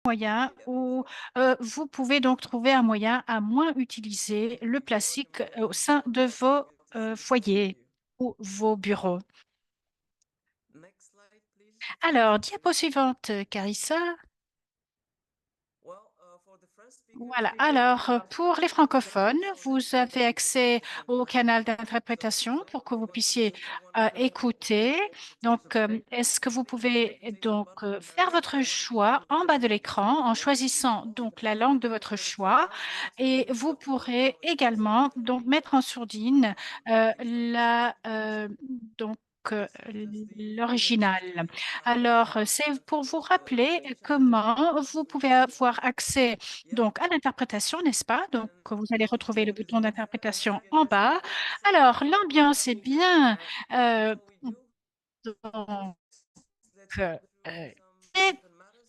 moyen où vous pouvez donc trouver un moyen à moins utiliser le plastique au sein de vos foyers ou vos bureaux. Alors, diapo suivante, Carissa. Voilà. Alors, pour les francophones, vous avez accès au canal d'interprétation pour que vous puissiez écouter. Donc, est-ce que vous pouvez donc faire votre choix en bas de l'écran en choisissant donc la langue de votre choix et vous pourrez également donc mettre en sourdine donc l'original. Alors, c'est pour vous rappeler comment vous pouvez avoir accès donc à l'interprétation, n'est-ce pas? Donc, vous allez retrouver le bouton d'interprétation en bas. Alors, l'ambiance est bien. euh, donc, euh, et-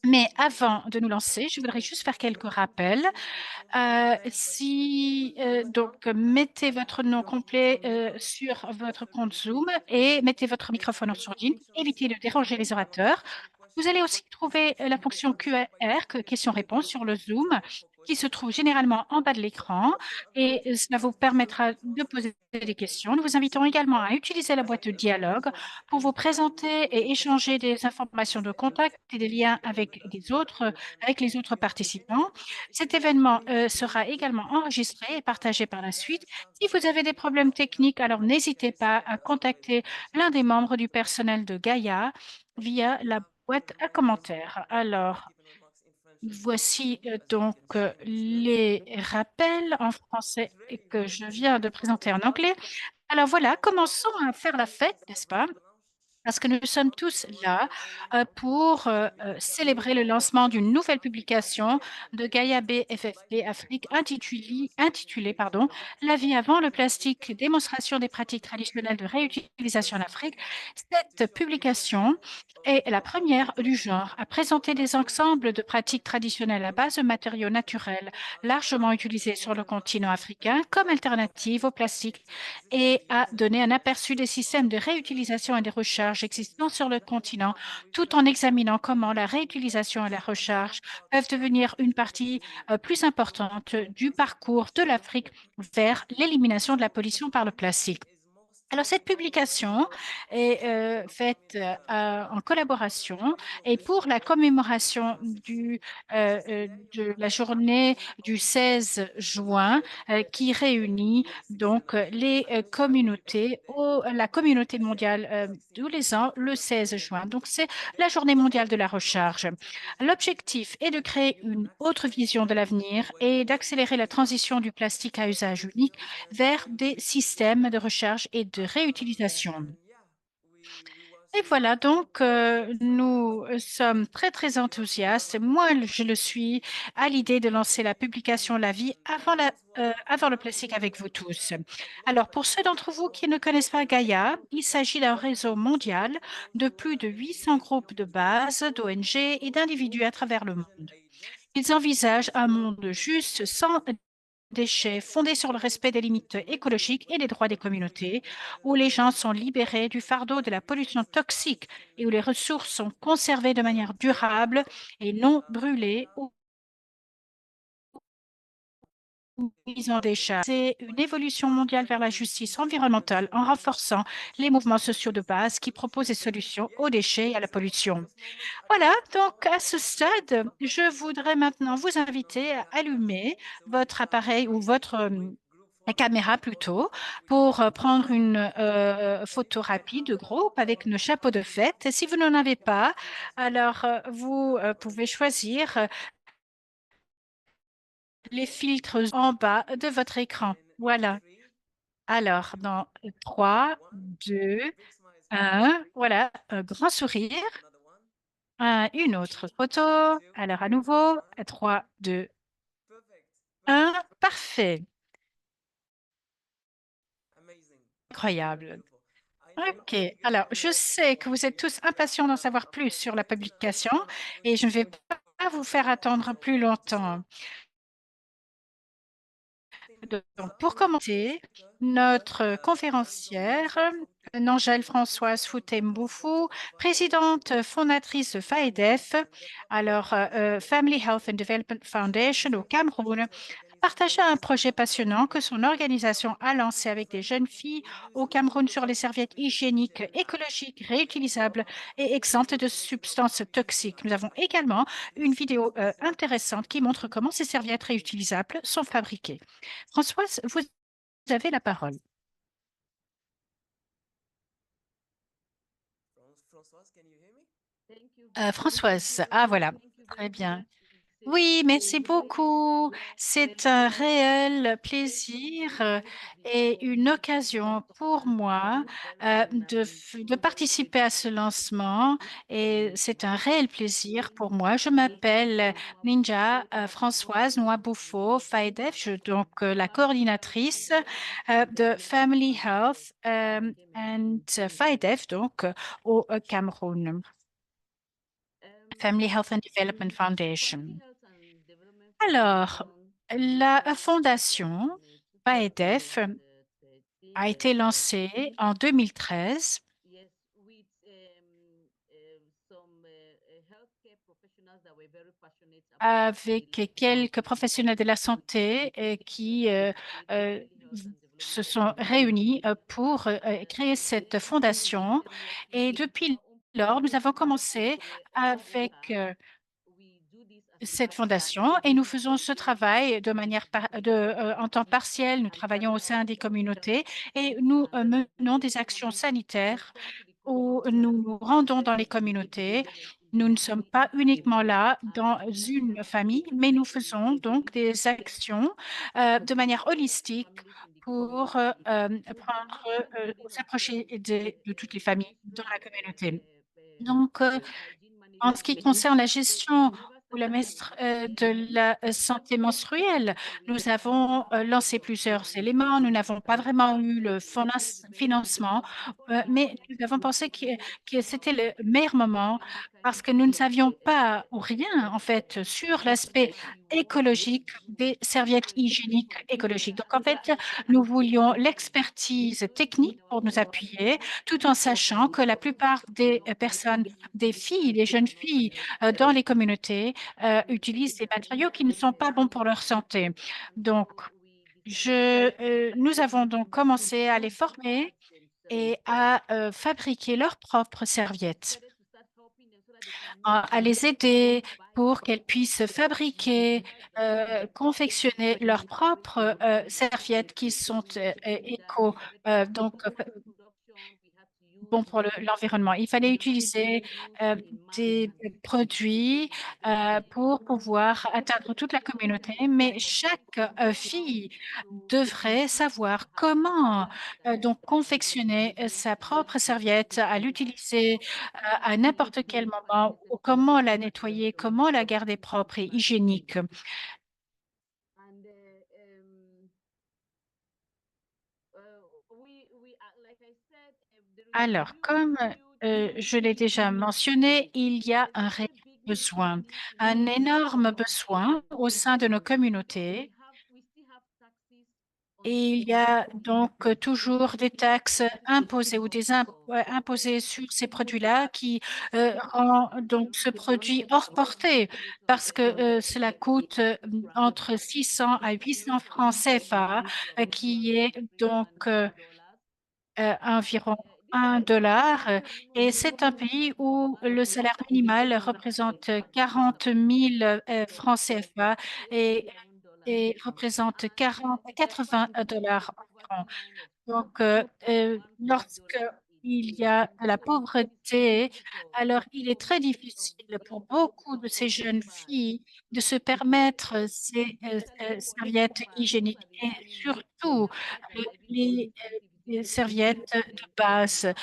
mais avant de nous lancer, je voudrais juste faire quelques rappels. Si donc mettez votre nom complet sur votre compte Zoom et mettez votre microphone en sourdine. Évitez de déranger les orateurs. Vous allez aussi trouver la fonction QR, question-réponse, sur le Zoom, qui se trouve généralement en bas de l'écran et cela vous permettra de poser des questions. Nous vous invitons également à utiliser la boîte de dialogue pour vous présenter et échanger des informations de contact et des liens avec les autres participants. Cet événement sera également enregistré et partagé par la suite. Si vous avez des problèmes techniques, alors n'hésitez pas à contacter l'un des membres du personnel de Gaïa via la boîte à commentaires. Alors, voici donc les rappels en français que je viens de présenter en anglais. Alors voilà, commençons à faire la fête, n'est-ce pas? Parce que nous sommes tous là pour célébrer le lancement d'une nouvelle publication de Gaia BFFP Afrique intitulée La vie avant le plastique, démonstration des pratiques traditionnelles de réutilisation en Afrique. Cette publication est la première du genre à présenter des ensembles de pratiques traditionnelles à base de matériaux naturels largement utilisés sur le continent africain comme alternative au plastique et à donner un aperçu des systèmes de réutilisation et de recharge existants sur le continent, tout en examinant comment la réutilisation et la recharge peuvent devenir une partie plus importante du parcours de l'Afrique vers l'élimination de la pollution par le plastique. Alors, cette publication est faite en collaboration et pour la commémoration de la journée du 16 juin qui réunit donc les communautés, la communauté mondiale tous les ans le 16 juin. Donc, c'est la journée mondiale de la recharge. L'objectif est de créer une autre vision de l'avenir et d'accélérer la transition du plastique à usage unique vers des systèmes de recharge et de réutilisation. Et voilà, donc nous sommes très, très enthousiastes. Moi, je le suis à l'idée de lancer la publication La vie avant le plastique avec vous tous. Alors, pour ceux d'entre vous qui ne connaissent pas Gaïa, il s'agit d'un réseau mondial de plus de 800 groupes de base, d'ONG et d'individus à travers le monde. Ils envisagent un monde juste, sans déchets, fondé sur le respect des limites écologiques et des droits des communautés, où les gens sont libérés du fardeau de la pollution toxique et où les ressources sont conservées de manière durable et non brûlées ou mises en décharge. C'est une évolution mondiale vers la justice environnementale en renforçant les mouvements sociaux de base qui proposent des solutions aux déchets et à la pollution. Voilà, donc à ce stade, je voudrais maintenant vous inviter à allumer votre appareil ou votre caméra plutôt pour prendre une photo rapide de groupe avec nos chapeaux de fête. Si vous n'en avez pas, alors vous pouvez choisir les filtres en bas de votre écran. Voilà. Alors, dans 3, 2, 1, voilà, un grand sourire. Une autre photo. Alors, à nouveau, 3, 2, 1. Parfait. Incroyable. OK. Alors, je sais que vous êtes tous impatients d'en savoir plus sur la publication et je ne vais pas vous faire attendre plus longtemps. Donc, pour commencer, notre conférencière, Nangel Françoise Fouté-Mboufou, présidente fondatrice de FAEDEF, alors Family Health and Development Foundation au Cameroun, partageait un projet passionnant que son organisation a lancé avec des jeunes filles au Cameroun sur les serviettes hygiéniques, écologiques, réutilisables et exemptes de substances toxiques. Nous avons également une vidéo intéressante qui montre comment ces serviettes réutilisables sont fabriquées. Françoise, vous avez la parole. Françoise, ah voilà, très bien. Oui, merci beaucoup. C'est un réel plaisir et une occasion pour moi de participer à ce lancement et c'est un réel plaisir pour moi. Je m'appelle Ninja Françoise Noaboufo Faidef, donc la coordinatrice de Family Health and Faidef, donc au Cameroun. Family Health and Development Foundation. Alors, la fondation PAEDEF a été lancée en 2013 avec quelques professionnels de la santé qui se sont réunis pour créer cette fondation. Et depuis lors, nous avons commencé avec cette fondation et nous faisons ce travail de manière en temps partiel. Nous travaillons au sein des communautés et nous menons des actions sanitaires où nous nous rendons dans les communautés. Nous ne sommes pas uniquement là dans une famille, mais nous faisons donc des actions de manière holistique pour s'approcher de toutes les familles dans la communauté. Donc, en ce qui concerne la gestion ou la maîtrise de la santé menstruelle, nous avons lancé plusieurs éléments. Nous n'avons pas vraiment eu le financement, mais nous avons pensé que c'était le meilleur moment parce que nous ne savions pas ou rien, en fait, sur l'aspect écologique des serviettes hygiéniques écologiques. Donc, en fait, nous voulions l'expertise technique pour nous appuyer, tout en sachant que la plupart des personnes des filles, des jeunes filles dans les communautés utilisent des matériaux qui ne sont pas bons pour leur santé. Donc, nous avons donc commencé à les former et à fabriquer leurs propres serviettes, à les aider pour qu'elles puissent fabriquer, confectionner leurs propres serviettes qui sont éco, donc bon pour l'environnement. Il fallait utiliser des produits pour pouvoir atteindre toute la communauté, mais chaque fille devrait savoir comment donc confectionner sa propre serviette, à l'utiliser à n'importe quel moment, ou comment la nettoyer, comment la garder propre et hygiénique. Alors, comme je l'ai déjà mentionné, il y a un réel besoin, un énorme besoin au sein de nos communautés. Et il y a donc toujours des taxes imposées ou des ouais, imposées sur ces produits-là qui rend donc ce produit hors portée parce que cela coûte entre 600 à 800 francs CFA, qui est donc environ 1 dollar. Et c'est un pays où le salaire minimal représente 40 000 francs CFA et, et représente 40 à 80 dollars environ. Donc, lorsque il y a de la pauvreté, alors il est très difficile pour beaucoup de ces jeunes filles de se permettre ces serviettes hygiéniques et surtout les les serviettes de base.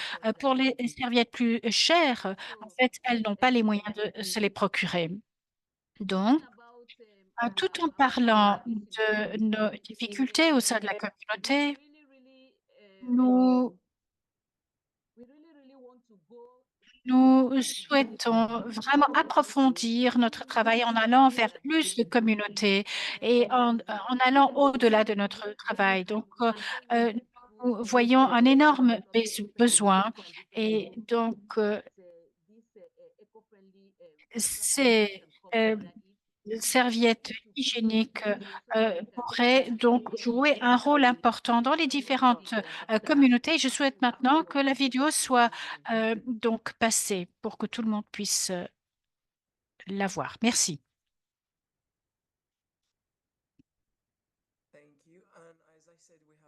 Pour les serviettes plus chères, en fait, elles n'ont pas les moyens de se les procurer. Donc, tout en parlant de nos difficultés au sein de la communauté, nous Nous souhaitons vraiment approfondir notre travail en allant vers plus de communautés et en allant au-delà de notre travail. Donc, nous voyons un énorme besoin et donc, ces serviettes hygiéniques pourraient donc jouer un rôle important dans les différentes communautés. Je souhaite maintenant que la vidéo soit donc passée pour que tout le monde puisse la voir. Merci.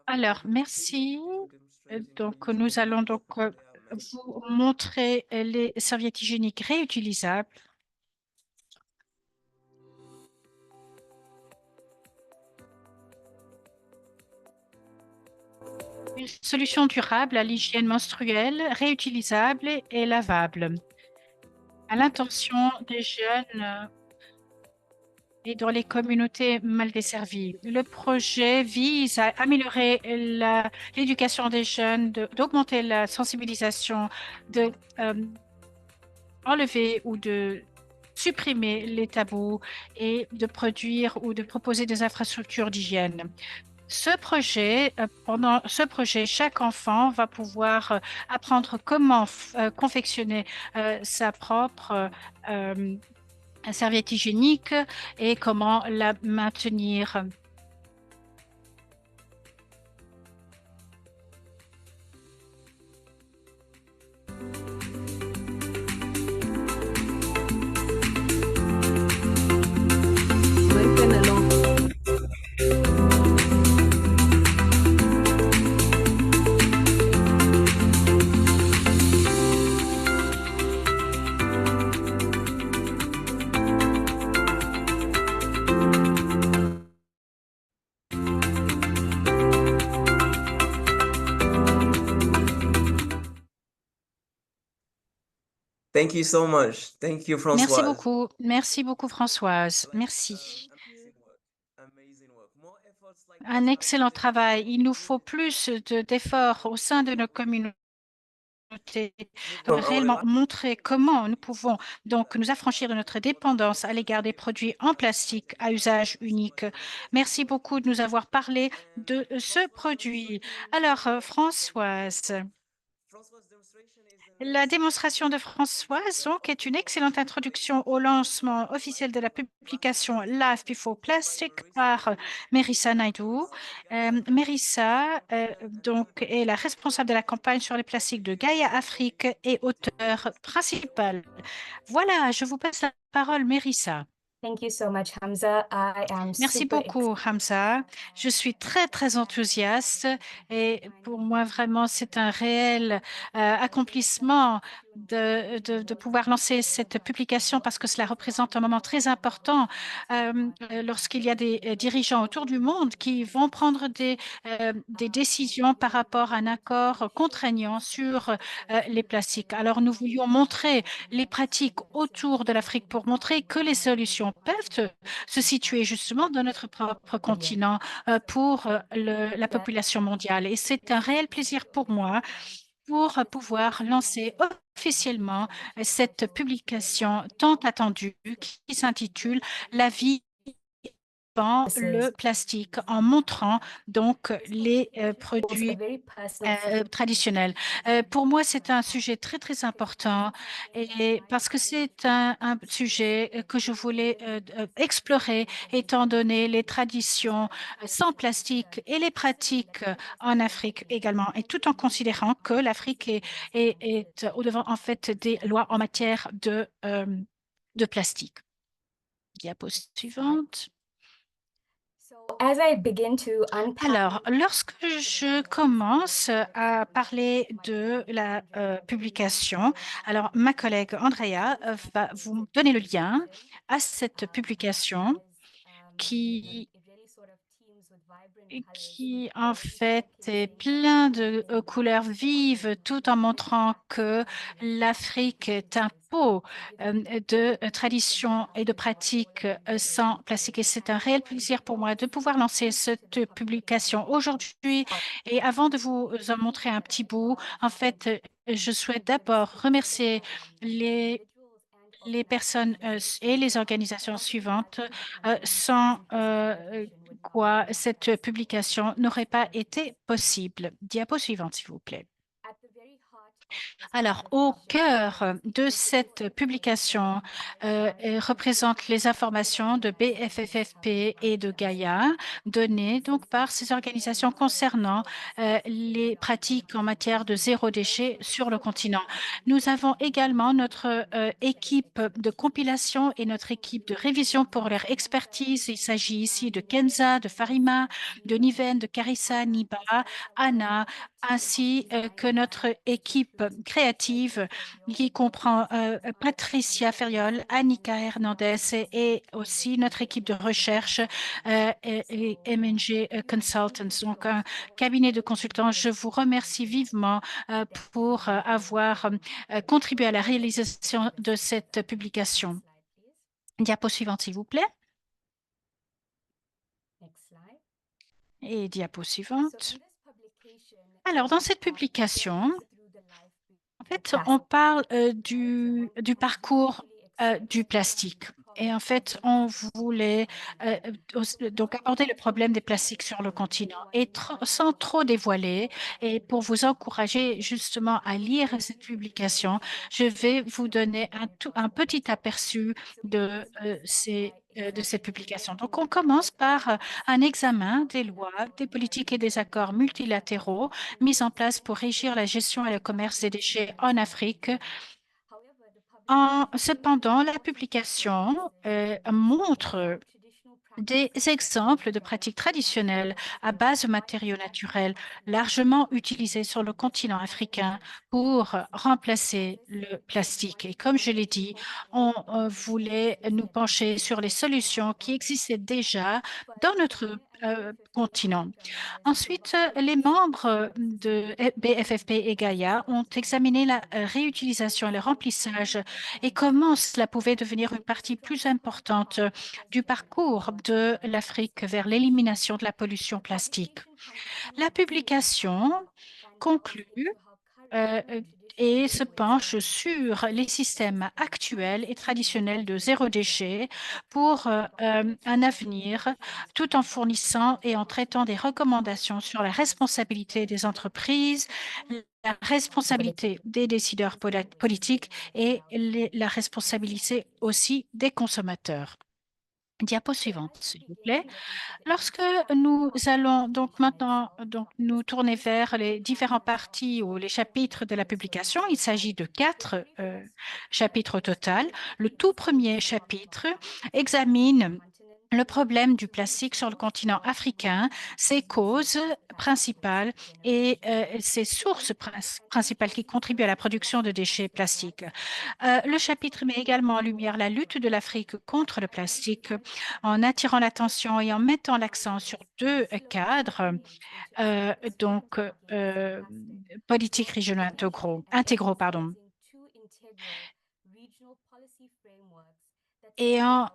Alors, merci. Donc, nous allons donc vous montrer les serviettes hygiéniques réutilisables. Une solution durable à l'hygiène menstruelle, réutilisable et lavable. À l'intention des jeunes et dans les communautés mal desservies. Le projet vise à améliorer l'éducation des jeunes, d'augmenter la sensibilisation, de enlever ou de supprimer les tabous et de produire ou de proposer des infrastructures d'hygiène. Pendant ce projet, chaque enfant va pouvoir apprendre comment confectionner sa propre serviette hygiénique et comment la maintenir. Thank you so much. Thank you, Merci Françoise. beaucoup. Merci beaucoup, Françoise. Merci. Un excellent travail. Il nous faut plus d'efforts au sein de nos communautés, réellement montrer comment nous pouvons donc nous affranchir de notre dépendance à l'égard des produits en plastique à usage unique. Merci beaucoup de nous avoir parlé de ce produit. Alors, Françoise. La démonstration de Françoise donc, est une excellente introduction au lancement officiel de la publication Life Before Plastic par Mérissa Naidoo. Mérissa donc, est la responsable de la campagne sur les plastiques de Gaia Afrique et auteure principale. Voilà, je vous passe la parole, Mérissa. Thank you so much, Hamza. I am Merci super beaucoup, Hamza. Je suis très, très enthousiaste et pour moi, vraiment, c'est un réel accomplissement de pouvoir lancer cette publication parce que cela représente un moment très important lorsqu'il y a des dirigeants autour du monde qui vont prendre des décisions par rapport à un accord contraignant sur les plastiques. Alors, nous voulions montrer les pratiques autour de l'Afrique pour montrer que les solutions peuvent se situer justement dans notre propre continent pour la population mondiale. Et c'est un réel plaisir pour moi pour pouvoir lancer officiellement cette publication tant attendue qui s'intitule La vie dans le plastique en montrant donc les produits traditionnels. Pour moi, c'est un sujet très, très important et parce que c'est un sujet que je voulais explorer étant donné les traditions sans plastique et les pratiques en Afrique également et tout en considérant que l'Afrique est au-devant en fait des lois en matière de plastique. Diapo suivante. Alors, lorsque je commence à parler de la publication, alors ma collègue Andrea va vous donner le lien à cette publication qui et qui en fait est plein de couleurs vives tout en montrant que l'Afrique est un pot de traditions et de pratiques sans plastique. Et c'est un réel plaisir pour moi de pouvoir lancer cette publication aujourd'hui. Et avant de vous en montrer un petit bout, en fait, je souhaite d'abord remercier les personnes et les organisations suivantes, sans quoi cette publication n'aurait pas été possible. Diapo suivante, s'il vous plaît. Alors, au cœur de cette publication représente les informations de BFFFP et de Gaïa, données donc par ces organisations concernant les pratiques en matière de zéro déchet sur le continent. Nous avons également notre équipe de compilation et notre équipe de révision pour leur expertise. Il s'agit ici de Kenza, de Farima, de Niven, de Carissa, Niba, Anna, ainsi que notre équipe créative qui comprend Patricia Ferriol, Annika Hernandez et aussi notre équipe de recherche et MNG Consultants, donc un cabinet de consultants. Je vous remercie vivement pour avoir contribué à la réalisation de cette publication. Diapo suivante, s'il vous plaît. Et diapo suivante. Alors, dans cette publication, en fait, on parle du parcours du plastique. Et en fait, on voulait donc aborder le problème des plastiques sur le continent et sans trop dévoiler. Et pour vous encourager justement à lire cette publication, je vais vous donner un petit aperçu de cette publication. Donc, on commence par un examen des lois, des politiques et des accords multilatéraux mis en place pour régir la gestion et le commerce des déchets en Afrique. Cependant, la publication montre des exemples de pratiques traditionnelles à base de matériaux naturels largement utilisés sur le continent africain pour remplacer le plastique. Et comme je l'ai dit, on voulait nous pencher sur les solutions qui existaient déjà dans notre continent. Ensuite, les membres de BFFP et Gaïa ont examiné la réutilisation et le remplissage et comment cela pouvait devenir une partie plus importante du parcours de l'Afrique vers l'élimination de la pollution plastique. La publication conclut et se penche sur les systèmes actuels et traditionnels de zéro déchet pour un avenir, tout en fournissant et en traitant des recommandations sur la responsabilité des entreprises, la responsabilité des décideurs politiques et la responsabilité aussi des consommateurs. Diapo suivante, s'il vous plaît. Lorsque nous allons donc maintenant nous tourner vers les différentes parties ou les chapitres de la publication, il s'agit de 4 chapitres au total. Le tout premier chapitre examine le problème du plastique sur le continent africain, ses causes principales et ses sources principales qui contribuent à la production de déchets plastiques. Le chapitre met également en lumière la lutte de l'Afrique contre le plastique en attirant l'attention et en mettant l'accent sur 2 cadres, politiques régionaux intégraux, pardon. Et en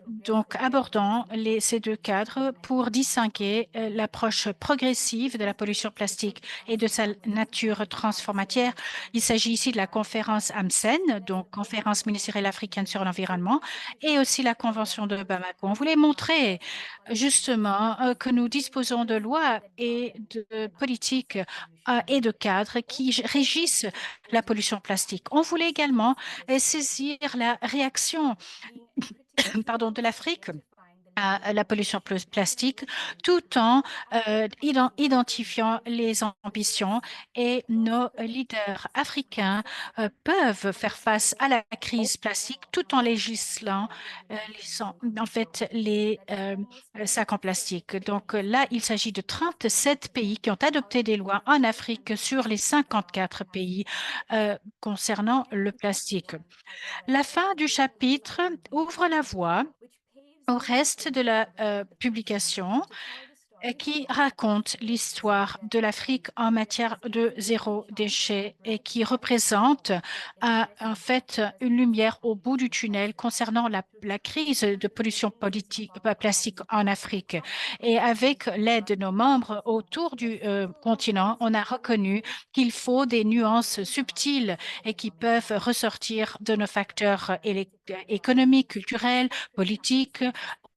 donc abordant ces 2 cadres pour distinguer l'approche progressive de la pollution plastique et de sa nature transformative. Il s'agit ici de la conférence AMSEN, donc Conférence ministérielle africaine sur l'environnement, et aussi la Convention de Bamako. On voulait montrer justement que nous disposons de lois et de politiques et de cadres qui régissent la pollution plastique. On voulait également saisir la réaction de l'Afrique à la pollution plastique, tout en identifiant les ambitions et nos leaders africains peuvent faire face à la crise plastique tout en législant les sacs en plastique. Donc là, il s'agit de 37 pays qui ont adopté des lois en Afrique sur les 54 pays concernant le plastique. La fin du chapitre ouvre la voie au reste de la publication qui raconte l'histoire de l'Afrique en matière de zéro déchet et qui représente en fait une lumière au bout du tunnel concernant la crise de pollution plastique en Afrique. Et avec l'aide de nos membres autour du continent, on a reconnu qu'il faut des nuances subtiles et qui peuvent ressortir de nos facteurs économiques, culturels, politiques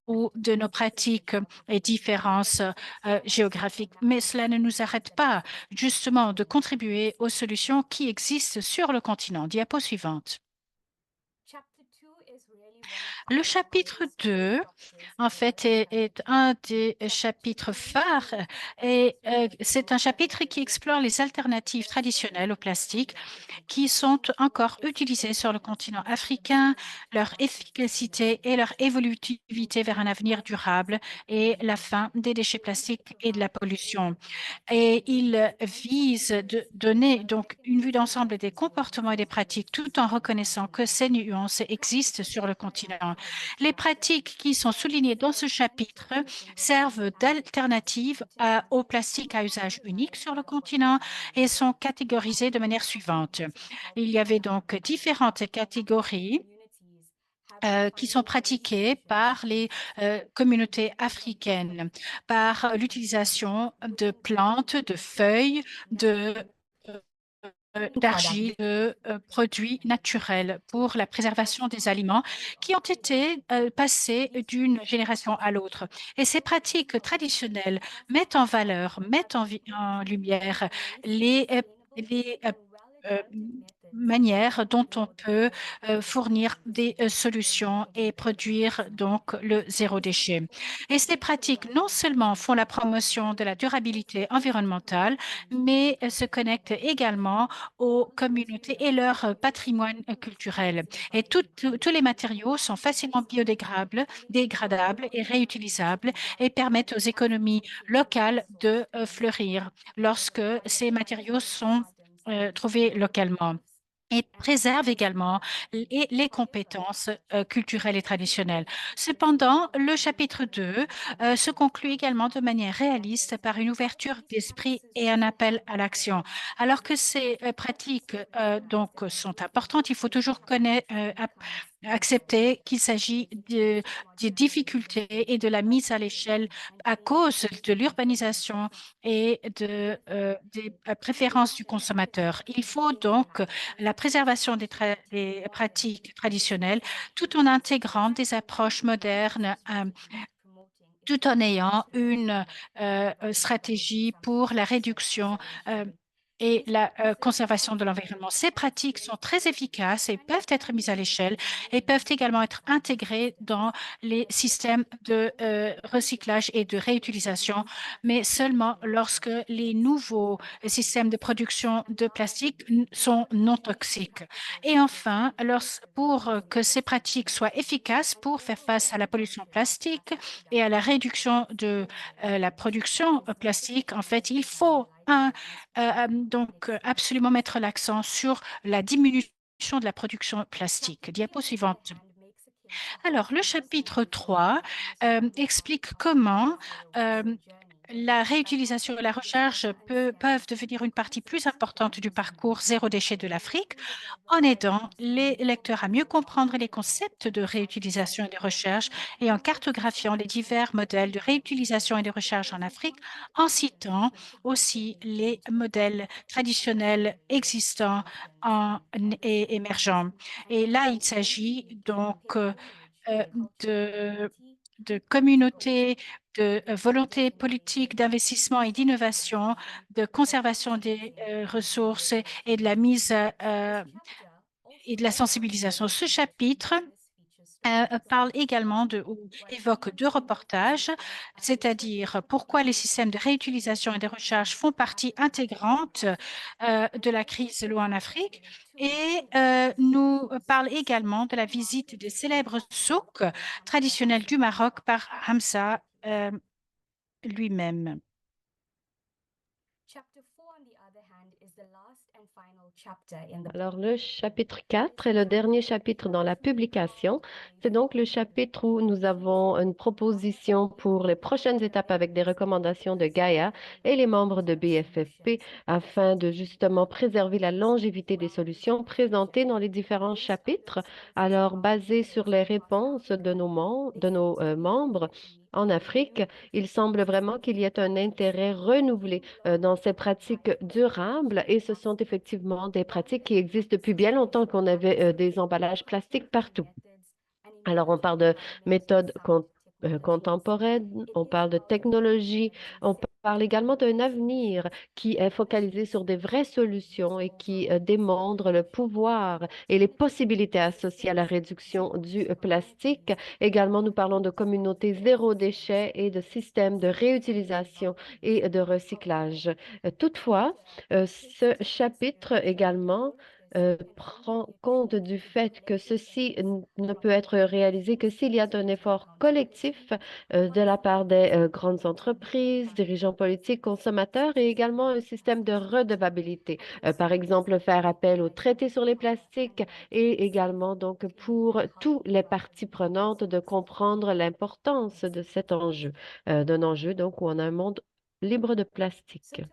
ou de nos pratiques et différences géographiques. Mais cela ne nous arrête pas justement de contribuer aux solutions qui existent sur le continent. Diapo suivante. Le chapitre 2, en fait, est un des chapitres phares et c'est un chapitre qui explore les alternatives traditionnelles au plastique qui sont encore utilisées sur le continent africain, leur efficacité et leur évolutivité vers un avenir durable et la fin des déchets plastiques et de la pollution. Et il vise de donner donc une vue d'ensemble des comportements et des pratiques tout en reconnaissant que ces nuances existent sur le continent. Les pratiques qui sont soulignées dans ce chapitre servent d'alternative au plastique à usage unique sur le continent et sont catégorisées de manière suivante. Il y avait donc différentes catégories qui sont pratiquées par les communautés africaines, par l'utilisation de plantes, de feuilles, d'argile, de produits naturels pour la préservation des aliments qui ont été passés d'une génération à l'autre. Et ces pratiques traditionnelles mettent en valeur, mettent en lumière les euh, manières dont on peut fournir des solutions et produire donc le zéro déchet. Et ces pratiques non seulement font la promotion de la durabilité environnementale, mais se connectent également aux communautés et leur patrimoine culturel. Et tous les matériaux sont facilement biodégradables, dégradables et réutilisables et permettent aux économies locales de fleurir lorsque ces matériaux sont trouvés localement et préserve également les compétences culturelles et traditionnelles. Cependant, le chapitre 2 se conclut également de manière réaliste par une ouverture d'esprit et un appel à l'action. Alors que ces pratiques donc sont importantes, il faut toujours accepter qu'il s'agit de difficultés et de la mise à l'échelle à cause de l'urbanisation et des préférences du consommateur. Il faut donc la préservation des pratiques traditionnelles tout en intégrant des approches modernes, tout en ayant une stratégie pour la réduction et la conservation de l'environnement. Ces pratiques sont très efficaces et peuvent être mises à l'échelle et peuvent également être intégrées dans les systèmes de recyclage et de réutilisation, mais seulement lorsque les nouveaux systèmes de production de plastique sont non toxiques. Et enfin, pour que ces pratiques soient efficaces pour faire face à la pollution plastique et à la réduction de la production plastique, en fait, il faut donc absolument mettre l'accent sur la diminution de la production plastique. Diapo suivante. Alors, le chapitre 3 explique comment la réutilisation et la recharge peuvent devenir une partie plus importante du parcours zéro déchet de l'Afrique en aidant les lecteurs à mieux comprendre les concepts de réutilisation et de recharge et en cartographiant les divers modèles de réutilisation et de recharge en Afrique, en citant aussi les modèles traditionnels existants et émergents. Et là, il s'agit donc euh, de, de communautés, de volonté politique d'investissement et d'innovation, de conservation des ressources et de la mise et de la sensibilisation. Ce chapitre parle également ou évoque deux reportages, c'est-à-dire pourquoi les systèmes de réutilisation et de recharge font partie intégrante de la crise de l'eau en Afrique et nous parle également de la visite des célèbres souks traditionnels du Maroc par Hamza lui-même. Alors, le chapitre 4 est le dernier chapitre dans la publication. C'est donc le chapitre où nous avons une proposition pour les prochaines étapes avec des recommandations de Gaia et les membres de BFFP afin de justement préserver la longévité des solutions présentées dans les différents chapitres. Alors, basé sur les réponses de nos membres, en Afrique, il semble vraiment qu'il y ait un intérêt renouvelé dans ces pratiques durables et ce sont effectivement des pratiques qui existent depuis bien longtemps qu'on avait des emballages plastiques partout. Alors, on parle de méthodes contemporaines, on parle de technologie, on parle également d'un avenir qui est focalisé sur des vraies solutions et qui démontre le pouvoir et les possibilités associées à la réduction du plastique. Également, nous parlons de communautés zéro déchet et de systèmes de réutilisation et de recyclage. Toutefois, ce chapitre également prend compte du fait que ceci ne peut être réalisé que s'il y a un effort collectif de la part des grandes entreprises, dirigeants politiques, consommateurs et également un système de redevabilité. Par exemple, faire appel au traité sur les plastiques et également donc pour tous les parties prenantes de comprendre l'importance de cet enjeu, d'un enjeu donc où on a un monde libre de plastique.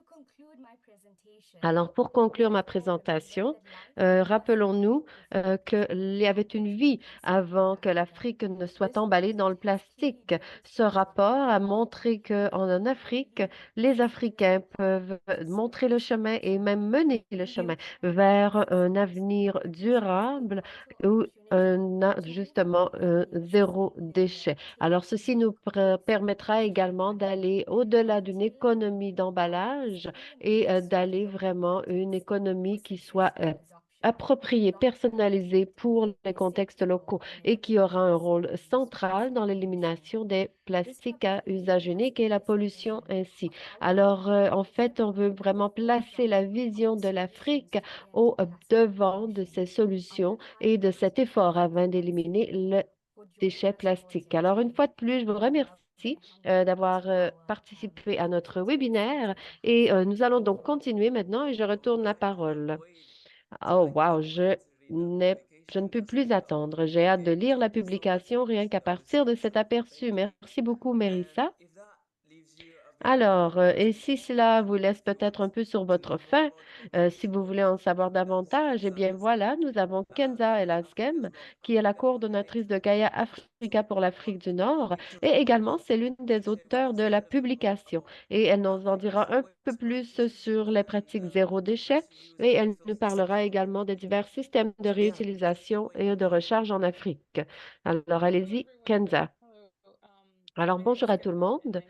Alors, pour conclure ma présentation, rappelons-nous qu'il y avait une vie avant que l'Afrique ne soit emballée dans le plastique. Ce rapport a montré qu'en Afrique, les Africains peuvent montrer le chemin et même mener le chemin vers un avenir durable où justement zéro déchet. Alors, ceci nous permettra également d'aller au-delà d'une économie d'emballage et d'aller vraiment une économie qui soit appropriée, personnalisée pour les contextes locaux et qui aura un rôle central dans l'élimination des plastiques à usage unique et la pollution ainsi. Alors, en fait, on veut vraiment placer la vision de l'Afrique au devant de ces solutions et de cet effort afin d'éliminer le déchet plastique. Alors, une fois de plus, je vous remercie d'avoir participé à notre webinaire et nous allons donc continuer maintenant et je retourne la parole. Oh, wow, je ne peux plus attendre. J'ai hâte de lire la publication rien qu'à partir de cet aperçu. Merci beaucoup, Mérissa. Alors, et si cela vous laisse peut-être un peu sur votre faim, si vous voulez en savoir davantage, eh bien voilà, nous avons Kenza Elaskem, qui est la coordonnatrice de Gaia Africa pour l'Afrique du Nord, et également c'est l'une des auteurs de la publication. Et elle nous en dira un peu plus sur les pratiques zéro déchet, et elle nous parlera également des divers systèmes de réutilisation et de recharge en Afrique. Alors, allez-y, Kenza. Alors, bonjour à tout le monde.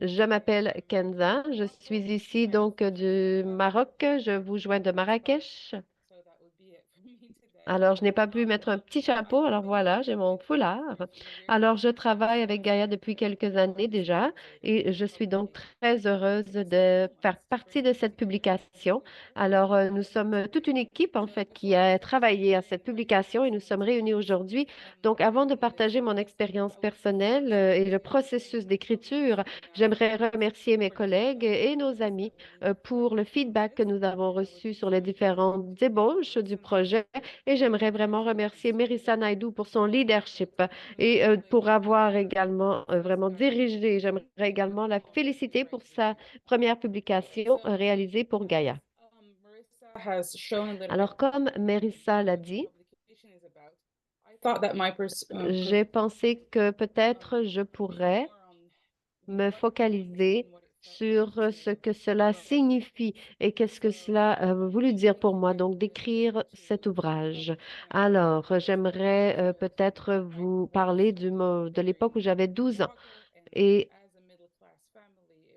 Je m'appelle Kenza. Je suis ici donc du Maroc. Je vous joins de Marrakech. Alors, je n'ai pas pu mettre un petit chapeau. Alors voilà, j'ai mon foulard. Alors, je travaille avec Gaïa depuis quelques années déjà et je suis donc très heureuse de faire partie de cette publication. Alors, nous sommes toute une équipe en fait qui a travaillé à cette publication et nous sommes réunis aujourd'hui. Donc, avant de partager mon expérience personnelle et le processus d'écriture, j'aimerais remercier mes collègues et nos amis pour le feedback que nous avons reçu sur les différentes ébauches du projet et j'aimerais vraiment remercier Mérissa Naidoo pour son leadership et pour avoir également vraiment dirigé. J'aimerais également la féliciter pour sa première publication réalisée pour Gaia. Alors, comme Mérissa l'a dit, j'ai pensé que peut-être je pourrais me focaliser sur ce que cela signifie et qu'est-ce que cela a voulu dire pour moi, donc d'écrire cet ouvrage. Alors, j'aimerais peut-être vous parler de l'époque où j'avais 12 ans et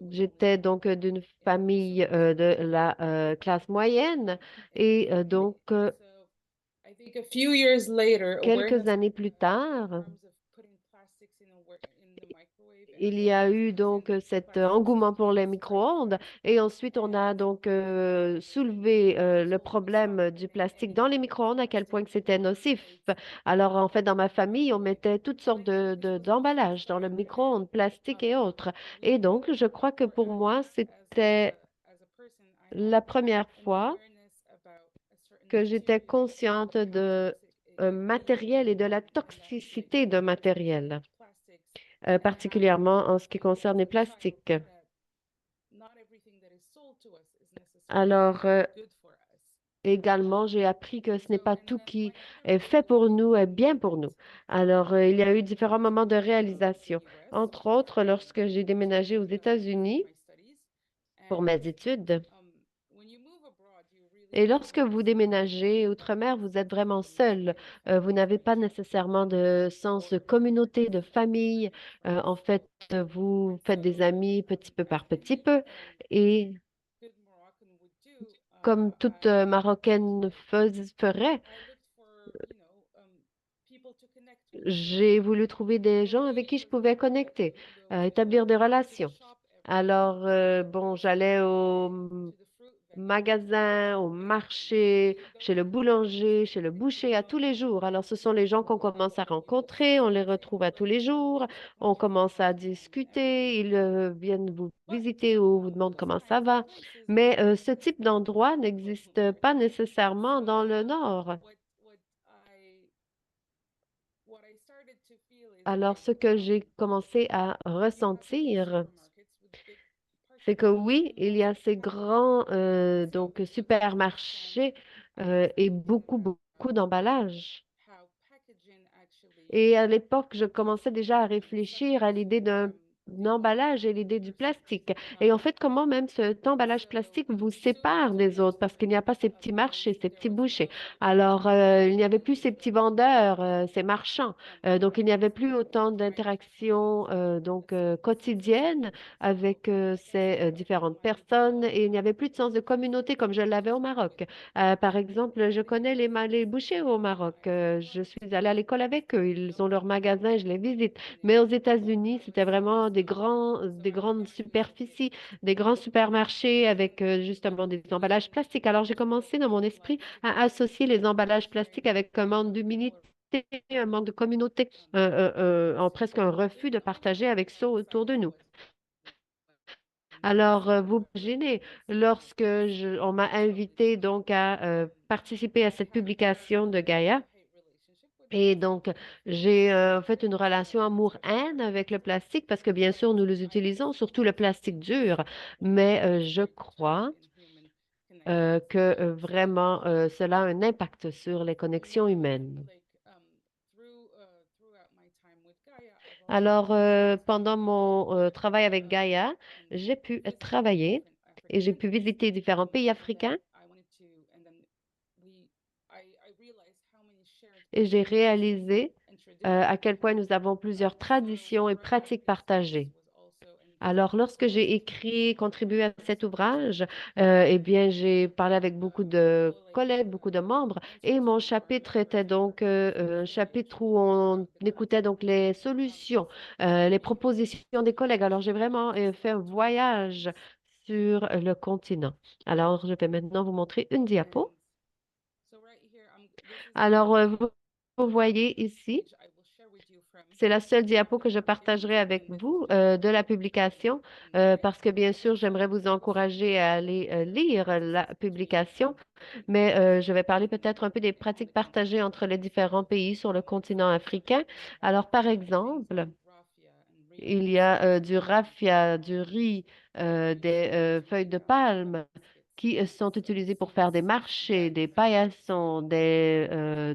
j'étais donc d'une famille de la classe moyenne et donc quelques années plus tard, il y a eu donc cet engouement pour les micro-ondes et ensuite on a donc soulevé le problème du plastique dans les micro-ondes, à quel point que c'était nocif. Alors en fait, dans ma famille, on mettait toutes sortes d'emballages dans le micro-ondes, plastique et autres. Et donc, je crois que pour moi, c'était la première fois que j'étais consciente de matériel et de la toxicité de matériel, particulièrement en ce qui concerne les plastiques. Alors, également, j'ai appris que ce n'est pas tout qui est fait pour nous est bien pour nous. Alors, il y a eu différents moments de réalisation. Entre autres, lorsque j'ai déménagé aux États-Unis pour mes études. Et lorsque vous déménagez outre-mer, vous êtes vraiment seul. Vous n'avez pas nécessairement de sens de communauté, de famille. En fait, vous faites des amis petit peu par petit peu. Et comme toute Marocaine ferait, j'ai voulu trouver des gens avec qui je pouvais connecter, établir des relations. Alors, bon, j'allais au magasin, au marché, chez le boulanger, chez le boucher, à tous les jours. Alors, ce sont les gens qu'on commence à rencontrer, on les retrouve à tous les jours, on commence à discuter, ils viennent vous visiter ou vous demandent comment ça va. Mais ce type d'endroit n'existe pas nécessairement dans le Nord. Alors, ce que j'ai commencé à ressentir, c'est que oui, il y a ces grands donc supermarchés et beaucoup d'emballages. Et à l'époque, je commençais déjà à réfléchir à l'idée d'un emballage et l'idée du plastique. Et en fait, comment même cet emballage plastique vous sépare des autres parce qu'il n'y a pas ces petits marchés, ces petits bouchers. Alors, il n'y avait plus ces petits vendeurs, ces marchands. Donc, il n'y avait plus autant d'interactions quotidiennes avec ces différentes personnes et il n'y avait plus de sens de communauté comme je l'avais au Maroc. Par exemple, je connais les bouchers au Maroc. Je suis allée à l'école avec eux. Ils ont leur magasin, je les visite. Mais aux États-Unis, c'était vraiment des grandes superficies, des grands supermarchés avec justement des emballages plastiques. Alors, j'ai commencé dans mon esprit à associer les emballages plastiques avec un manque d'humilité, un manque de communauté, en presque un refus de partager avec ceux autour de nous. Alors, vous imaginez, on m'a invité donc à participer à cette publication de Gaïa, et donc j'ai fait une relation amour-haine avec le plastique parce que bien sûr, nous les utilisons, surtout le plastique dur, mais je crois que vraiment cela a un impact sur les connexions humaines. Alors, pendant mon travail avec Gaïa, j'ai pu travailler et j'ai pu visiter différents pays africains et j'ai réalisé à quel point nous avons plusieurs traditions et pratiques partagées. Alors, lorsque j'ai écrit, contribué à cet ouvrage, eh bien, j'ai parlé avec beaucoup de collègues, beaucoup de membres, et mon chapitre était donc un chapitre où on écoutait donc les solutions, les propositions des collègues. Alors, j'ai vraiment fait un voyage sur le continent. Alors, je vais maintenant vous montrer une diapo. Alors, vous voyez ici, c'est la seule diapo que je partagerai avec vous de la publication parce que bien sûr, j'aimerais vous encourager à aller lire la publication, mais je vais parler peut-être un peu des pratiques partagées entre les différents pays sur le continent africain. Alors, par exemple, il y a du raffia, du riz, des feuilles de palme qui sont utilisées pour faire des marchés, des paillassons, des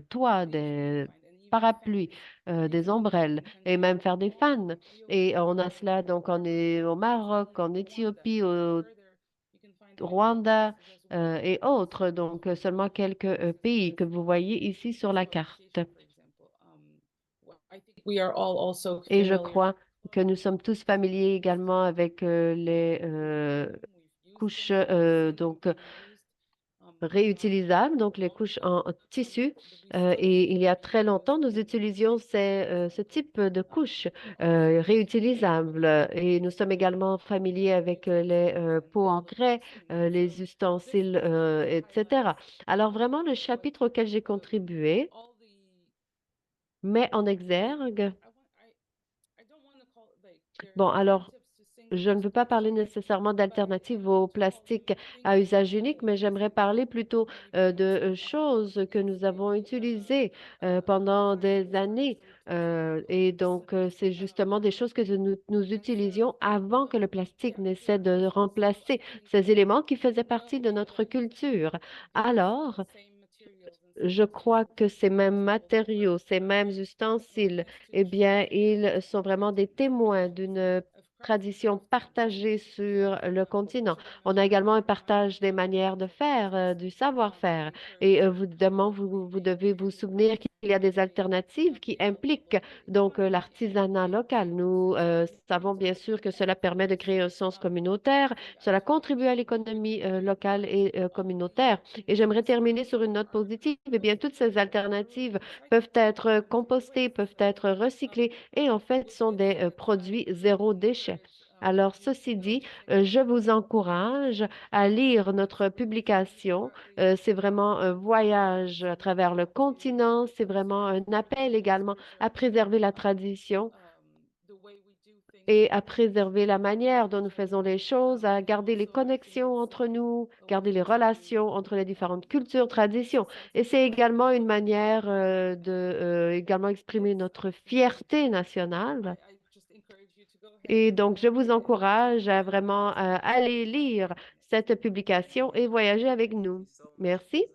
toits, des parapluies, des ombrelles et même faire des fans. Et on a cela donc on est au Maroc, en Éthiopie, au Rwanda et autres. Donc seulement quelques pays que vous voyez ici sur la carte. Et je crois que nous sommes tous familiers également avec les couches réutilisables, donc les couches en tissu. Et il y a très longtemps, nous utilisions ce type de couches réutilisables. Et nous sommes également familiers avec les pots en grès, les ustensiles, etc. Alors vraiment, le chapitre auquel j'ai contribué met en exergue. Bon, alors, Je ne veux pas parler nécessairement d'alternatives au plastique à usage unique, mais j'aimerais parler plutôt de choses que nous avons utilisées pendant des années. Et donc, c'est justement des choses que nous utilisions avant que le plastique n'essaie de remplacer ces éléments qui faisaient partie de notre culture. Alors, je crois que ces mêmes matériaux, ces mêmes ustensiles, eh bien, ils sont vraiment des témoins d'une tradition partagée sur le continent. On a également un partage des manières de faire, du savoir-faire. Et vous devez vous souvenir qu'il y a des alternatives qui impliquent donc l'artisanat local. Nous savons bien sûr que cela permet de créer un sens communautaire. Cela contribue à l'économie locale et communautaire. Et j'aimerais terminer sur une note positive. Eh bien, toutes ces alternatives peuvent être compostées, peuvent être recyclées et en fait sont des produits zéro déchet. Alors, ceci dit, je vous encourage à lire notre publication. C'est vraiment un voyage à travers le continent. C'est vraiment un appel également à préserver la tradition et à préserver la manière dont nous faisons les choses, à garder les connexions entre nous, garder les relations entre les différentes cultures, traditions. Et c'est également une manière de également exprimer notre fierté nationale. Et donc, je vous encourage à vraiment aller lire cette publication et voyager avec nous. Merci.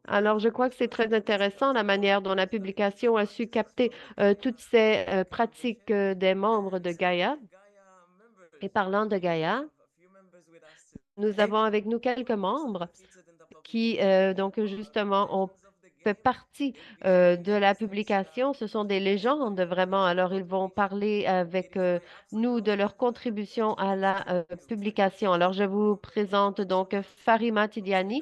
Alors, je crois que c'est très intéressant la manière dont la publication a su capter toutes ces pratiques des membres de Gaïa. Et parlant de Gaïa, nous avons avec nous quelques membres qui, donc, justement, ont fait partie de la publication. Ce sont des légendes, vraiment. Alors, ils vont parler avec nous de leur contribution à la publication. Alors, je vous présente donc Farima Tidiane,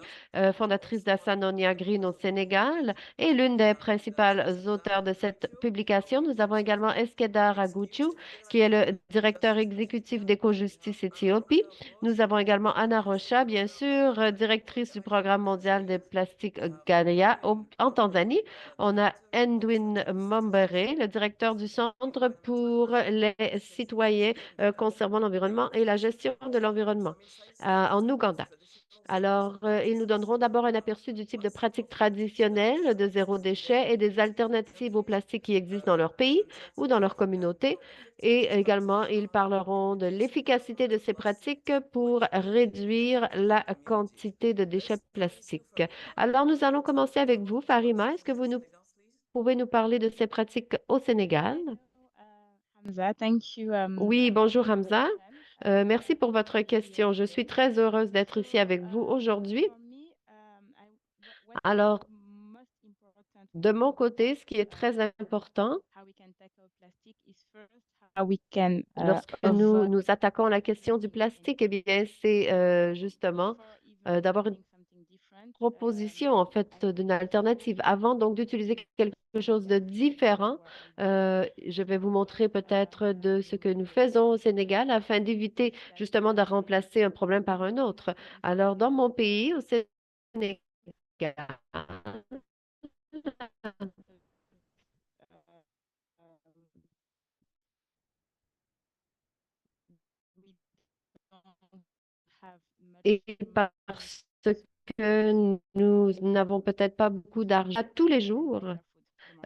fondatrice d'Assanonia Green au Sénégal et l'une des principales auteurs de cette publication. Nous avons également Eskedar Agouchou, qui est le directeur exécutif d'Éco-Justice Éthiopie. Nous avons également Anna Rocha, bien sûr, directrice du programme mondial des plastiques Gaia en Tanzanie. On a Edwin Mombere, le directeur du Centre pour les citoyens conservant l'environnement et la gestion de l'environnement en Ouganda. Alors, ils nous donneront d'abord un aperçu du type de pratiques traditionnelles de zéro déchet et des alternatives au plastique qui existent dans leur pays ou dans leur communauté. Et également, ils parleront de l'efficacité de ces pratiques pour réduire la quantité de déchets plastiques. Alors, nous allons commencer avec vous, Farima. Est-ce que pouvez nous parler de ces pratiques au Sénégal? Hamza, thank you. Oui, bonjour Hamza. Merci pour votre question. Je suis très heureuse d'être ici avec vous aujourd'hui. Alors, de mon côté, ce qui est très important, lorsque nous attaquons la question du plastique, eh bien, c'est justement d'avoir une proposition, en fait, d'une alternative. Avant donc d'utiliser quelque chose de différent, je vais vous montrer peut-être de ce que nous faisons au Sénégal afin d'éviter justement de remplacer un problème par un autre. Alors, dans mon pays, au Sénégal, et parce que nous n'avons peut-être pas beaucoup d'argent tous les jours.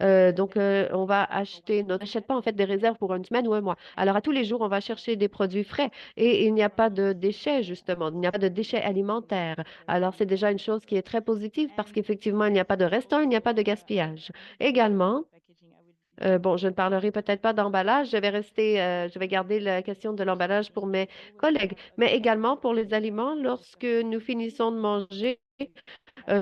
Donc, on va acheter, on n'achète pas en fait des réserves pour une semaine ou un mois. Alors, à tous les jours, on va chercher des produits frais et il n'y a pas de déchets, justement. Il n'y a pas de déchets alimentaires. Alors, c'est déjà une chose qui est très positive parce qu'effectivement, il n'y a pas de restant, il n'y a pas de gaspillage. Également, bon, je ne parlerai peut-être pas d'emballage. Je vais garder la question de l'emballage pour mes collègues, mais également pour les aliments, lorsque nous finissons de manger,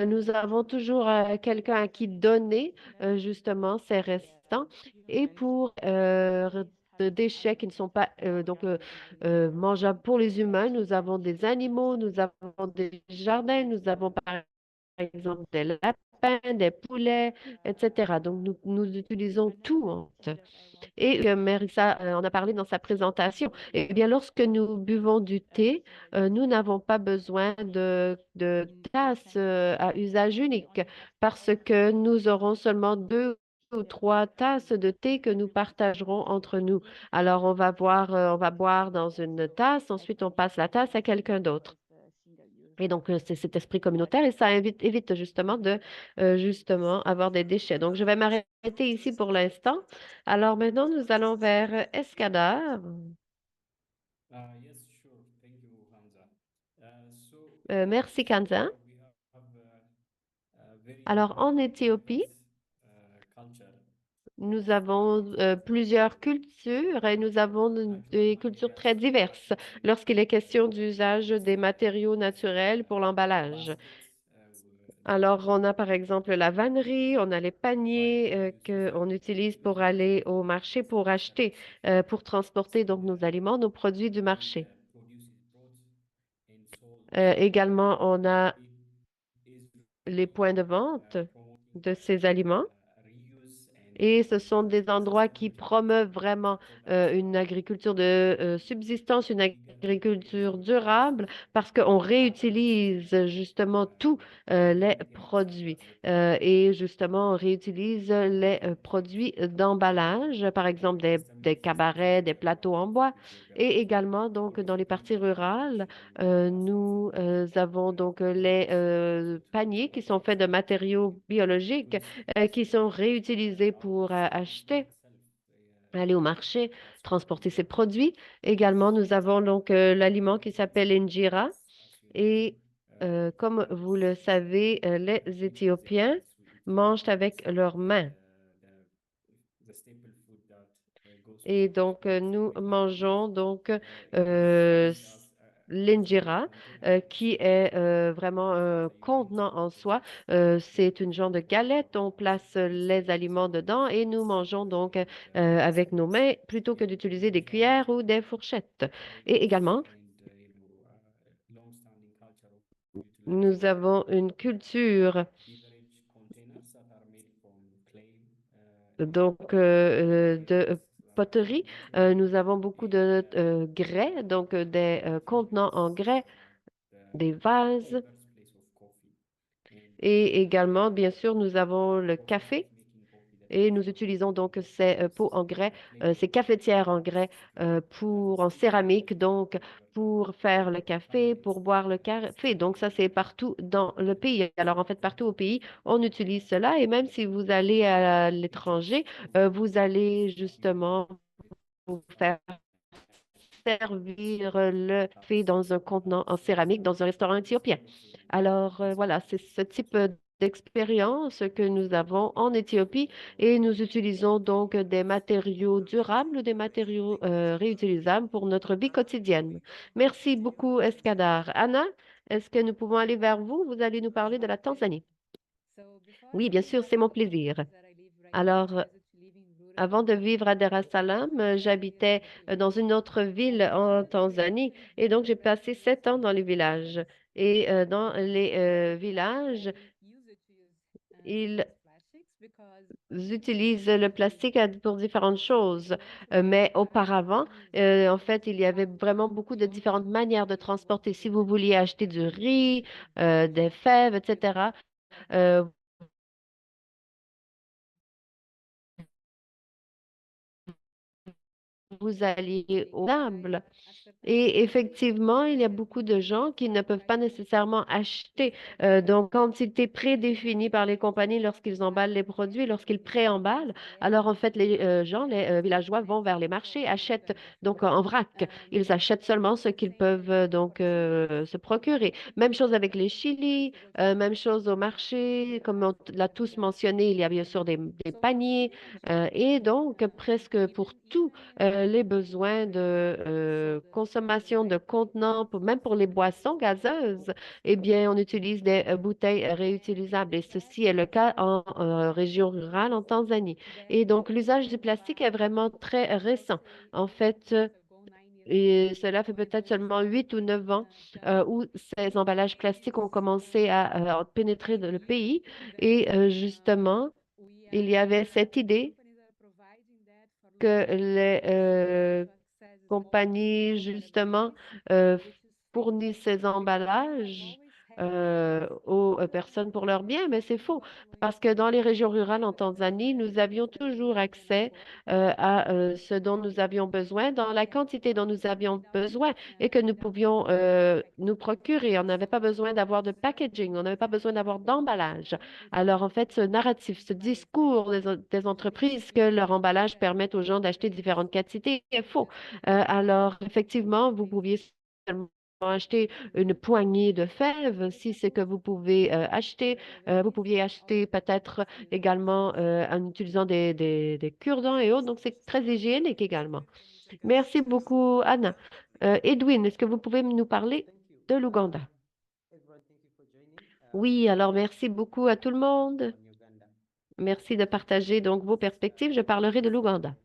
nous avons toujours quelqu'un à qui donner justement ces restants et pour de déchets qui ne sont pas mangeables pour les humains, nous avons des animaux, nous avons des jardins, nous avons par exemple des lapins, des poulets, etc. Donc, nous utilisons tout. Et Marissa en a parlé dans sa présentation. Eh bien, lorsque nous buvons du thé, nous n'avons pas besoin de tasses à usage unique parce que nous aurons seulement deux ou 3 tasses de thé que nous partagerons entre nous. Alors, on va boire dans une tasse, ensuite on passe la tasse à quelqu'un d'autre. Et donc, c'est cet esprit communautaire et ça évite justement de justement avoir des déchets. Donc, je vais m'arrêter ici pour l'instant. Alors maintenant, nous allons vers Escadar. Yes, sure. Thank you, Hamza. Merci, Kanza. We have a very Alors, en Éthiopie, diverse culture. nous avons plusieurs cultures et nous avons des cultures très diverses lorsqu'il est question d'usage des matériaux naturels pour l'emballage. Alors, on a par exemple la vannerie, on a les paniers qu'on utilise pour aller au marché pour acheter, pour transporter donc nos aliments, nos produits du marché. Également, on a les points de vente de ces aliments. Et ce sont des endroits qui promeuvent vraiment une agriculture de subsistance, une agriculture durable, parce qu'on réutilise justement tous les produits. Et justement, on réutilise les produits d'emballage, par exemple des cabarets, des plateaux en bois. Et également, donc, dans les parties rurales, nous avons donc les paniers qui sont faits de matériaux biologiques qui sont réutilisés pour acheter, aller au marché, transporter ces produits. Également, nous avons donc l'aliment qui s'appelle injera. Et comme vous le savez, les Éthiopiens mangent avec leurs mains. Et donc, nous mangeons donc l'injera, qui est vraiment un contenant en soi. C'est une genre de galette. On place les aliments dedans et nous mangeons donc avec nos mains plutôt que d'utiliser des cuillères ou des fourchettes. Et également, nous avons une culture donc de poterie. Nous avons beaucoup de grès, donc des contenants en grès, des vases. Et également, bien sûr, nous avons le café et nous utilisons donc ces pots en grès, ces cafetières en grès en céramique, donc pour faire le café, pour boire le café. Donc ça, c'est partout dans le pays. Alors en fait, partout au pays, on utilise cela et même si vous allez à l'étranger, vous allez justement vous faire servir le café dans un contenant en céramique dans un restaurant éthiopien. Alors voilà, c'est ce type d'expérience que nous avons en Éthiopie et nous utilisons donc des matériaux durables, des matériaux réutilisables pour notre vie quotidienne. Merci beaucoup, Escadar. Anna, est-ce que nous pouvons aller vers vous? Vous allez nous parler de la Tanzanie. Oui, bien sûr, c'est mon plaisir. Alors, avant de vivre à Dar es Salaam, j'habitais dans une autre ville en Tanzanie et donc j'ai passé 7 ans dans les villages. Et dans les villages, ils utilisent le plastique pour différentes choses. Mais auparavant, en fait, il y avait vraiment beaucoup de différentes manières de transporter. Si vous vouliez acheter du riz, des fèves, etc., euh, vous alliez au table. Et effectivement, il y a beaucoup de gens qui ne peuvent pas nécessairement acheter. Donc, quantité prédéfinie par les compagnies lorsqu'ils emballent les produits, lorsqu'ils pré-emballent. Alors, en fait, les gens, les villageois vont vers les marchés, achètent donc en vrac. Ils achètent seulement ce qu'ils peuvent donc se procurer. Même chose avec les chilis, même chose au marché. Comme on l'a tous mentionné, il y a bien sûr des paniers. Et donc, presque pour tout les besoins de consommation de contenants, même pour les boissons gazeuses, eh bien, on utilise des bouteilles réutilisables. Et ceci est le cas en région rurale en Tanzanie. Et donc, l'usage du plastique est vraiment très récent. En fait, et cela fait peut-être seulement 8 ou 9 ans où ces emballages plastiques ont commencé à pénétrer dans le pays. Et justement, il y avait cette idée que les compagnies, justement, fournissent ces emballages aux personnes pour leur bien, mais c'est faux parce que dans les régions rurales en Tanzanie, nous avions toujours accès à ce dont nous avions besoin, dans la quantité dont nous avions besoin et que nous pouvions nous procurer. On n'avait pas besoin d'avoir de packaging, on n'avait pas besoin d'avoir d'emballage. Alors, en fait, ce narratif, ce discours des entreprises que leur emballage permette aux gens d'acheter différentes quantités est faux. Alors, effectivement, vous pouviez seulement acheter une poignée de fèves, si c'est que vous pouvez acheter. Vous pouviez acheter peut-être également en utilisant des cure-dents et autres. Donc, c'est très hygiénique également. Merci beaucoup, Anna. Edwin, est-ce que vous pouvez nous parler de l'Ouganda? Oui, alors merci beaucoup à tout le monde. Merci de partager donc vos perspectives. Je parlerai de l'Ouganda.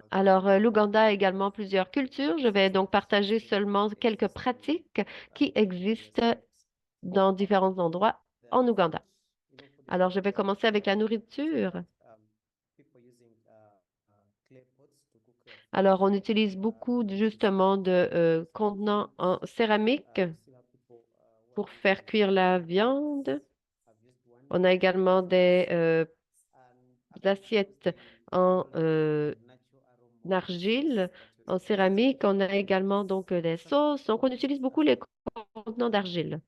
Alors, l'Ouganda a également plusieurs cultures. Je vais donc partager seulement quelques pratiques qui existent dans différents endroits en Ouganda. Alors, je vais commencer avec la nourriture. Alors, on utilise beaucoup justement de contenants en céramique pour faire cuire la viande. On a également des assiettes en argile, en céramique. On a également donc des sauces. Donc, on utilise beaucoup les contenants d'argile.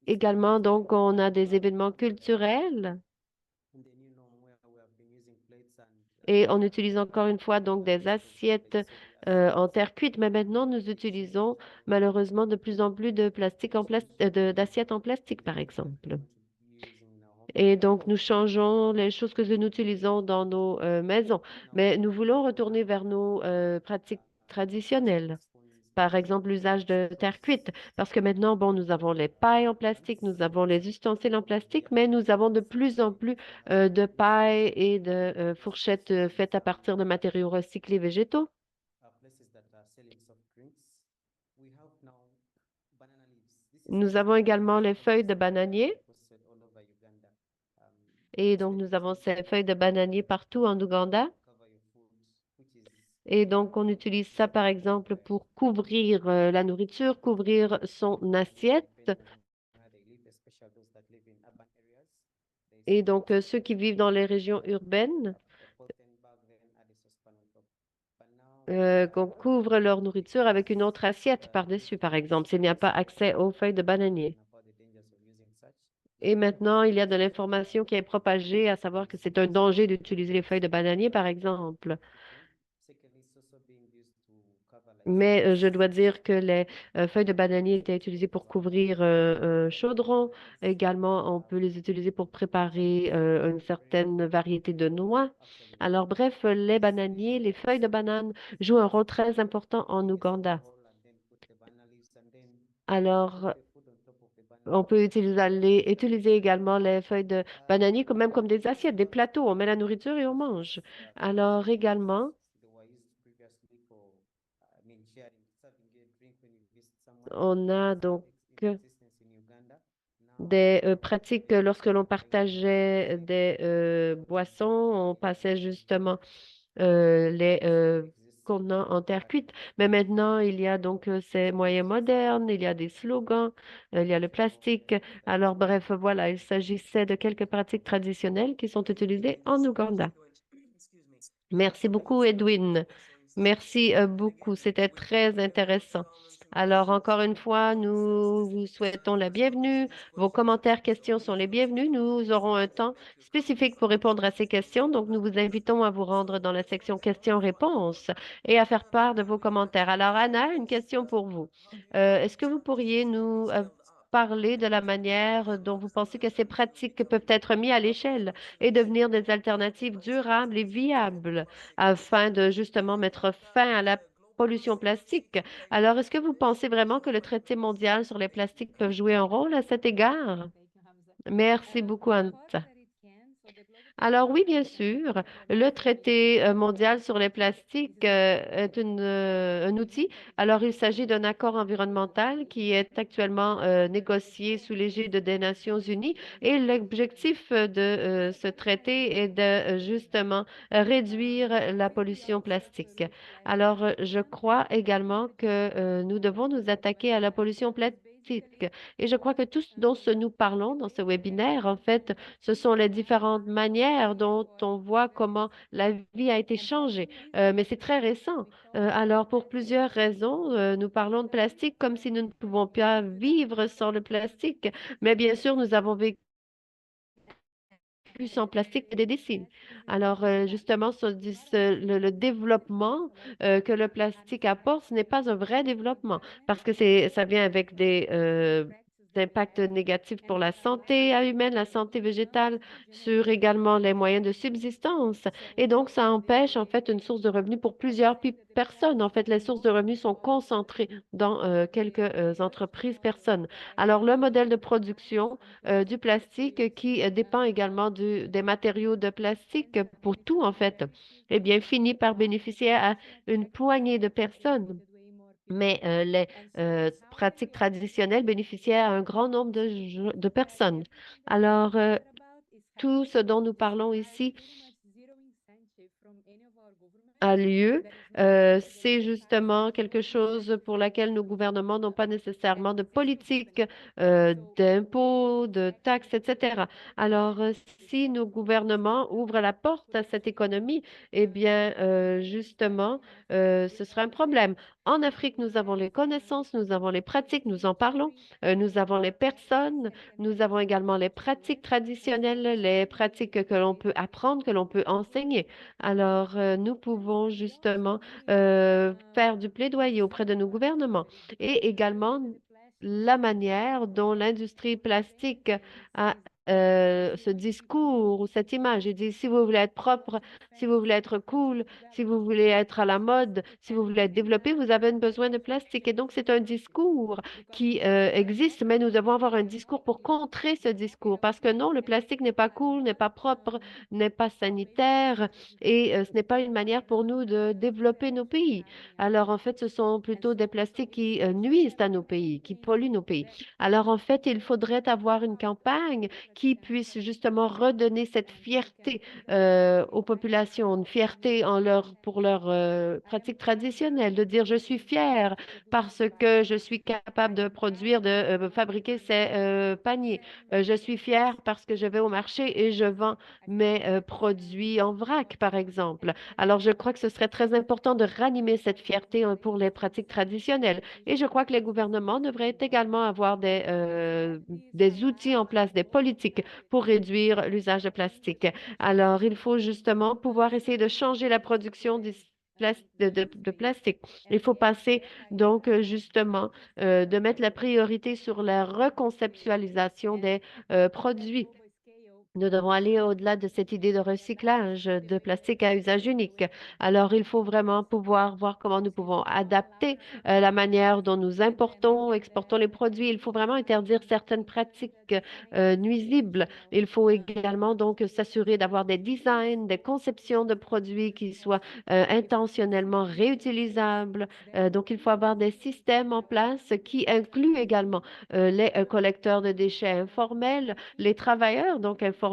Également, donc, on a des événements culturels et on utilise encore une fois donc des assiettes en terre cuite. Mais maintenant, nous utilisons malheureusement de plus en plus de plastique en d'assiettes en plastique, par exemple. Et donc, nous changeons les choses que nous utilisons dans nos maisons. Mais nous voulons retourner vers nos pratiques traditionnelles. Par exemple, l'usage de terre cuite. Parce que maintenant, bon, nous avons les pailles en plastique, nous avons les ustensiles en plastique, mais nous avons de plus en plus de pailles et de fourchettes faites à partir de matériaux recyclés végétaux. Nous avons également les feuilles de bananier. Et donc, nous avons ces feuilles de bananier partout en Ouganda. Et donc, on utilise ça, par exemple, pour couvrir la nourriture, couvrir son assiette. Et donc, ceux qui vivent dans les régions urbaines, qu'on couvre leur nourriture avec une autre assiette par-dessus, par exemple, s'il n'y a pas accès aux feuilles de bananier. Et maintenant, il y a de l'information qui est propagée, à savoir que c'est un danger d'utiliser les feuilles de bananier, par exemple. Mais je dois dire que les feuilles de bananier étaient utilisées pour couvrir un chaudron. Également, on peut les utiliser pour préparer une certaine variété de noix. Alors, bref, les bananiers, les feuilles de banane jouent un rôle très important en Ouganda. Alors, on peut utiliser également les feuilles de bananier même comme des assiettes, des plateaux. On met la nourriture et on mange. Alors, également, on a donc des pratiques lorsque l'on partageait des boissons, on passait justement les contenants en terre cuite. Mais maintenant, il y a donc ces moyens modernes, il y a des slogans, il y a le plastique. Alors, bref, voilà, il s'agissait de quelques pratiques traditionnelles qui sont utilisées en Ouganda. Merci beaucoup, Edwin. Merci beaucoup. C'était très intéressant. Alors, encore une fois, nous vous souhaitons la bienvenue. Vos commentaires, questions sont les bienvenus. Nous aurons un temps spécifique pour répondre à ces questions. Donc, nous vous invitons à vous rendre dans la section questions-réponses et à faire part de vos commentaires. Alors, Anna, une question pour vous. Est-ce que vous pourriez nous parler de la manière dont vous pensez que ces pratiques peuvent être mises à l'échelle et devenir des alternatives durables et viables afin de justement mettre fin à la pollution plastique? Alors, est-ce que vous pensez vraiment que le traité mondial sur les plastiques peut jouer un rôle à cet égard? Merci beaucoup, Anta. Alors oui, bien sûr, le traité mondial sur les plastiques est un outil. Alors il s'agit d'un accord environnemental qui est actuellement négocié sous l'égide des Nations Unies et l'objectif de ce traité est de justement réduire la pollution plastique. Alors je crois également que nous devons nous attaquer à la pollution plastique. Et je crois que tout ce dont nous parlons dans ce webinaire, en fait, ce sont les différentes manières dont on voit comment la vie a été changée. Mais c'est très récent. Alors, pour plusieurs raisons, nous parlons de plastique comme si nous ne pouvons pas vivre sans le plastique. Mais bien sûr, nous avons vécu sans plastique des décennies. Alors, justement, le développement que le plastique apporte, ce n'est pas un vrai développement parce que ça vient avec des impacts négatifs pour la santé humaine, la santé végétale, sur également les moyens de subsistance. Et donc, ça empêche en fait une source de revenus pour plusieurs personnes. En fait, les sources de revenus sont concentrées dans quelques entreprises, personnes. Alors, le modèle de production du plastique qui dépend également des matériaux de plastique pour tout, en fait, eh bien, finit par bénéficier à une poignée de personnes. Mais les pratiques traditionnelles bénéficiaient à un grand nombre de personnes. Alors, tout ce dont nous parlons ici a lieu, c'est justement quelque chose pour laquelle nos gouvernements n'ont pas nécessairement de politique d'impôts, de taxes, etc. Alors, si nos gouvernements ouvrent la porte à cette économie, eh bien, justement, ce sera un problème. En Afrique, nous avons les connaissances, nous avons les pratiques, nous en parlons, nous avons les personnes, nous avons également les pratiques traditionnelles, les pratiques que l'on peut apprendre, que l'on peut enseigner. Alors, nous pouvons justement faire du plaidoyer auprès de nos gouvernements et également la manière dont l'industrie plastique a ce discours ou cette image. Il dit, si vous voulez être propre, si vous voulez être cool, si vous voulez être à la mode, si vous voulez être développé, vous avez besoin de plastique. Et donc, c'est un discours qui existe, mais nous devons avoir un discours pour contrer ce discours parce que non, le plastique n'est pas cool, n'est pas propre, n'est pas sanitaire et ce n'est pas une manière pour nous de développer nos pays. Alors, en fait, ce sont plutôt des plastiques qui nuisent à nos pays, qui polluent nos pays. Alors, en fait, il faudrait avoir une campagne qui puisse justement redonner cette fierté aux populations, une fierté pour leurs pratiques traditionnelles, de dire je suis fière parce que je suis capable de produire, de fabriquer ces paniers. Je suis fière parce que je vais au marché et je vends mes produits en vrac, par exemple. Alors, je crois que ce serait très important de ranimer cette fierté pour les pratiques traditionnelles. Et je crois que les gouvernements devraient également avoir des outils en place, des politiques pour réduire l'usage de plastique. Alors, il faut justement pouvoir essayer de changer la production de plastique. Il faut passer donc justement de mettre la priorité sur la reconceptualisation des produits. Nous devons aller au-delà de cette idée de recyclage de plastique à usage unique. Alors, il faut vraiment pouvoir voir comment nous pouvons adapter la manière dont nous importons, exportons les produits. Il faut vraiment interdire certaines pratiques nuisibles. Il faut également donc s'assurer d'avoir des designs, des conceptions de produits qui soient intentionnellement réutilisables. Donc, il faut avoir des systèmes en place qui incluent également les collecteurs de déchets informels, les travailleurs donc informels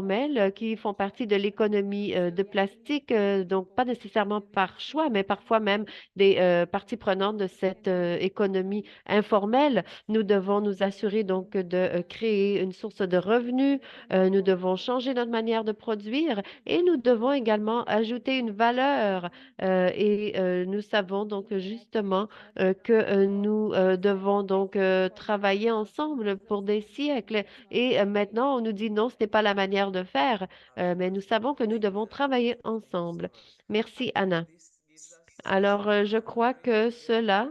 qui font partie de l'économie de plastique, donc pas nécessairement par choix, mais parfois même des parties prenantes de cette économie informelle. Nous devons nous assurer donc de créer une source de revenus. Nous devons changer notre manière de produire et nous devons également ajouter une valeur. Nous savons donc justement que nous devons donc travailler ensemble pour des siècles. Et maintenant, on nous dit non, ce n'est pas la manière de faire, mais nous savons que nous devons travailler ensemble. Merci, Anna. Alors, je crois que cela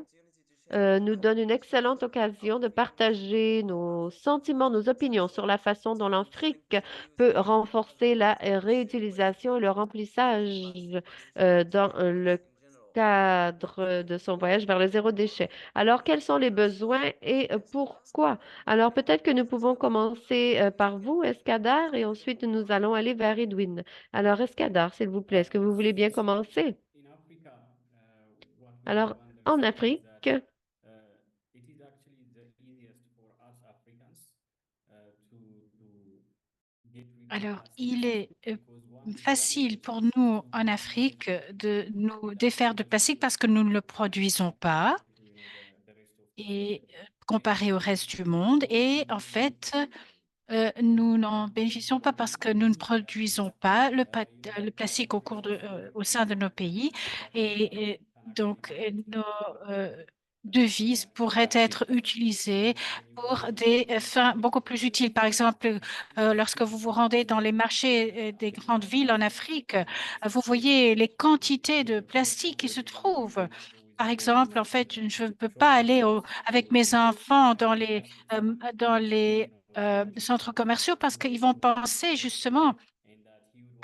nous donne une excellente occasion de partager nos sentiments, nos opinions sur la façon dont l'Afrique peut renforcer la réutilisation et le remplissage dans le cadre de son voyage vers le zéro déchet. Alors, quels sont les besoins et pourquoi? Alors, peut-être que nous pouvons commencer par vous, Escadar, et ensuite nous allons aller vers Edwin. Alors, Escadar, s'il vous plaît, est-ce que vous voulez bien commencer? In Africa, what we Alors, have en understood is Afrique, that it is actually the easiest for us Africans to get rid of Alors, il plastics est because one, we don't facile pour produce nous too en much Afrique plastic de nous défaire de compared to plastique parce que nous ne le produisons pas the rest of the world. et comparé au reste du monde. Et en fait, nous n'en bénéficions pas parce que nous ne produisons pas le plastique au sein de nos pays. Donc, nos devises pourraient être utilisées pour des fins beaucoup plus utiles. Par exemple, lorsque vous vous rendez dans les marchés des grandes villes en Afrique, vous voyez les quantités de plastique qui se trouvent. Par exemple, en fait, je ne peux pas aller avec mes enfants dans les centres commerciaux parce qu'ils vont penser justement,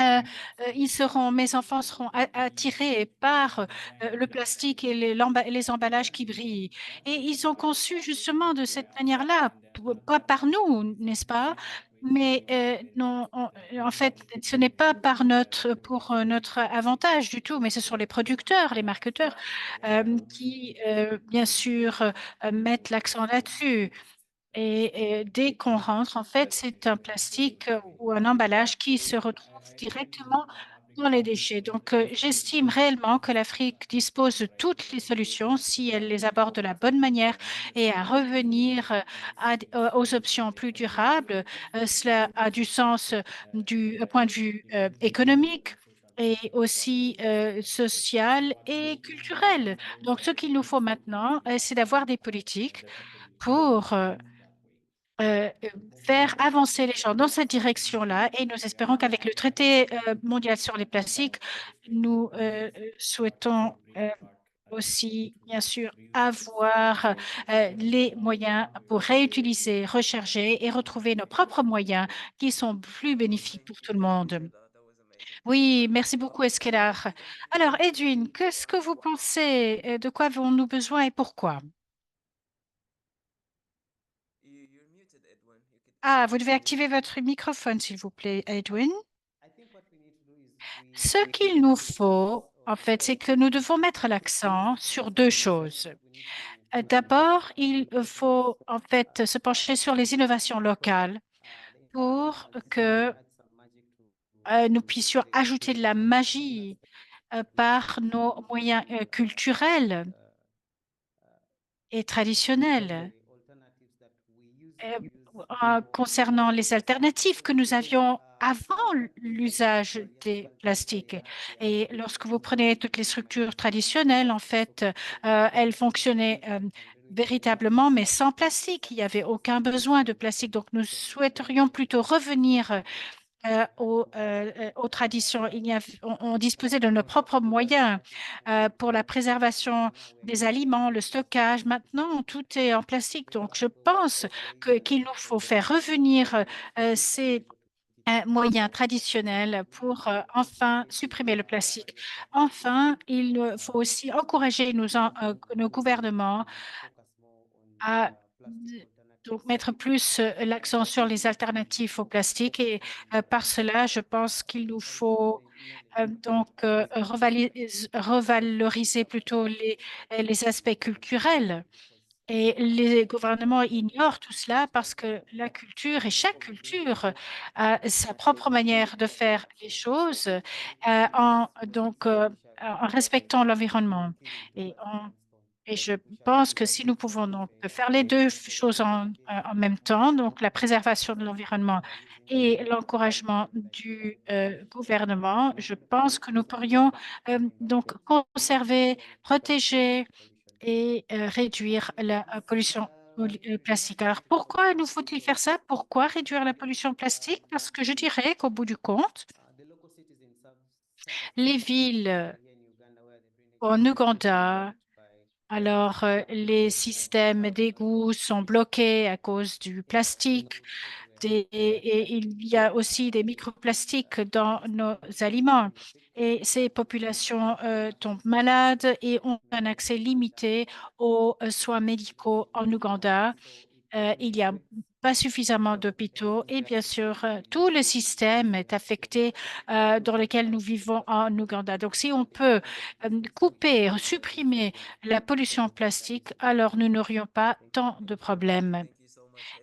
mes enfants seront attirés par le plastique et les emballages qui brillent. Et ils ont conçu justement de cette manière-là, pas par nous, n'est-ce pas? Mais non, en fait, ce n'est pas pour notre avantage du tout, mais ce sont les producteurs, les marketeurs qui, bien sûr, mettent l'accent là-dessus. Et dès qu'on rentre, en fait, c'est un plastique ou un emballage qui se retrouve directement dans les déchets. Donc, j'estime réellement que l'Afrique dispose de toutes les solutions si elle les aborde de la bonne manière et à revenir aux options plus durables. Cela a du sens du point de vue économique et aussi social et culturel. Donc, ce qu'il nous faut maintenant, c'est d'avoir des politiques pour euh, euh, faire avancer les gens dans cette direction-là et nous espérons qu'avec le traité mondial sur les plastiques, nous souhaitons aussi, bien sûr, avoir les moyens pour réutiliser, recharger et retrouver nos propres moyens qui sont plus bénéfiques pour tout le monde. Oui, merci beaucoup, Eskelar. Alors, Edwin, qu'est-ce que vous pensez? De quoi avons-nous besoin et pourquoi? You're muted, Edwin. You could Ah, vous devez activer votre microphone, s'il vous plaît, Edwin. Ce qu'il nous faut, en fait, c'est que nous devons mettre l'accent sur deux choses. D'abord, il faut en fait se pencher sur les innovations locales pour que nous puissions ajouter de la magie par nos moyens culturels et traditionnels. euh, Concernant les alternatives que nous avions avant l'usage des plastiques. Et lorsque vous prenez toutes les structures traditionnelles, en fait, elles fonctionnaient véritablement, mais sans plastique. Il n'y avait aucun besoin de plastique. Donc, nous souhaiterions plutôt revenir aux traditions. On disposait de nos propres moyens pour la préservation des aliments, le stockage. Maintenant, tout est en plastique. Donc, je pense qu'il nous faut faire revenir ces moyens traditionnels pour enfin supprimer le plastique. Enfin, il faut aussi encourager nos gouvernements à donc mettre plus l'accent sur les alternatives au plastique et par cela, je pense qu'il nous faut revaloriser plutôt les aspects culturels. Et les gouvernements ignorent tout cela parce que la culture et chaque culture a sa propre manière de faire les choses en respectant l'environnement. Et et je pense que si nous pouvons donc faire les deux choses en même temps, donc la préservation de l'environnement et l'encouragement du gouvernement, je pense que nous pourrions donc conserver, protéger et réduire la pollution plastique. Alors, pourquoi nous faut-il faire ça? Pourquoi réduire la pollution plastique? Parce que je dirais qu'au bout du compte, les villes en Ouganda, les systèmes d'égouts sont bloqués à cause du plastique. et il y a aussi des microplastiques dans nos aliments. Et ces populations tombent malades et ont un accès limité aux soins médicaux en Ouganda. Il n'y a pas suffisamment d'hôpitaux et bien sûr, tout le système est affecté dans lequel nous vivons en Ouganda. Donc, si on peut couper, supprimer la pollution plastique, alors nous n'aurions pas tant de problèmes.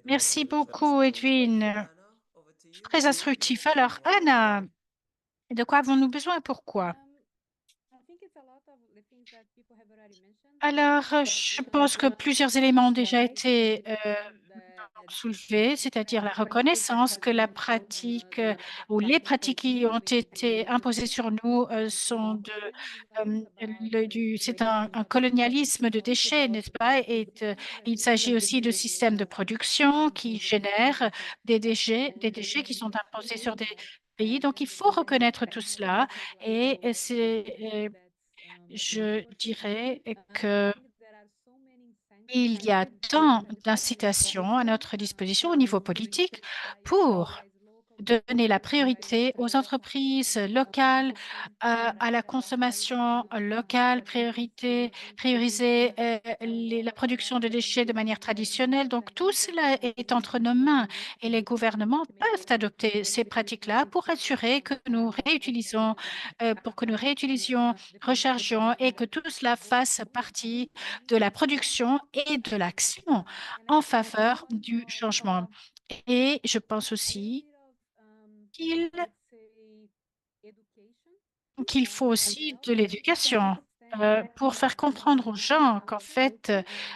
Merci beaucoup, Edwin. Très instructif. Alors, Anna, de quoi avons-nous besoin? Pourquoi? Alors, je pense que plusieurs éléments ont déjà été soulevés, c'est-à-dire la reconnaissance que la pratique ou les pratiques qui ont été imposées sur nous sont c'est un colonialisme de déchets, n'est-ce pas? Et il s'agit aussi de systèmes de production qui génèrent des déchets qui sont imposés sur des pays. Donc, il faut reconnaître tout cela et je dirais que il y a tant d'incitations à notre disposition au niveau politique pour donner la priorité aux entreprises locales, à la consommation locale, prioriser la production de déchets de manière traditionnelle. Donc, tout cela est entre nos mains et les gouvernements peuvent adopter ces pratiques-là pour assurer que nous réutilisons, rechargeons et que tout cela fasse partie de la production et de l'action en faveur du changement. Et je pense aussi qu'il qu'il faut aussi de l'éducation pour faire comprendre aux gens qu'en fait,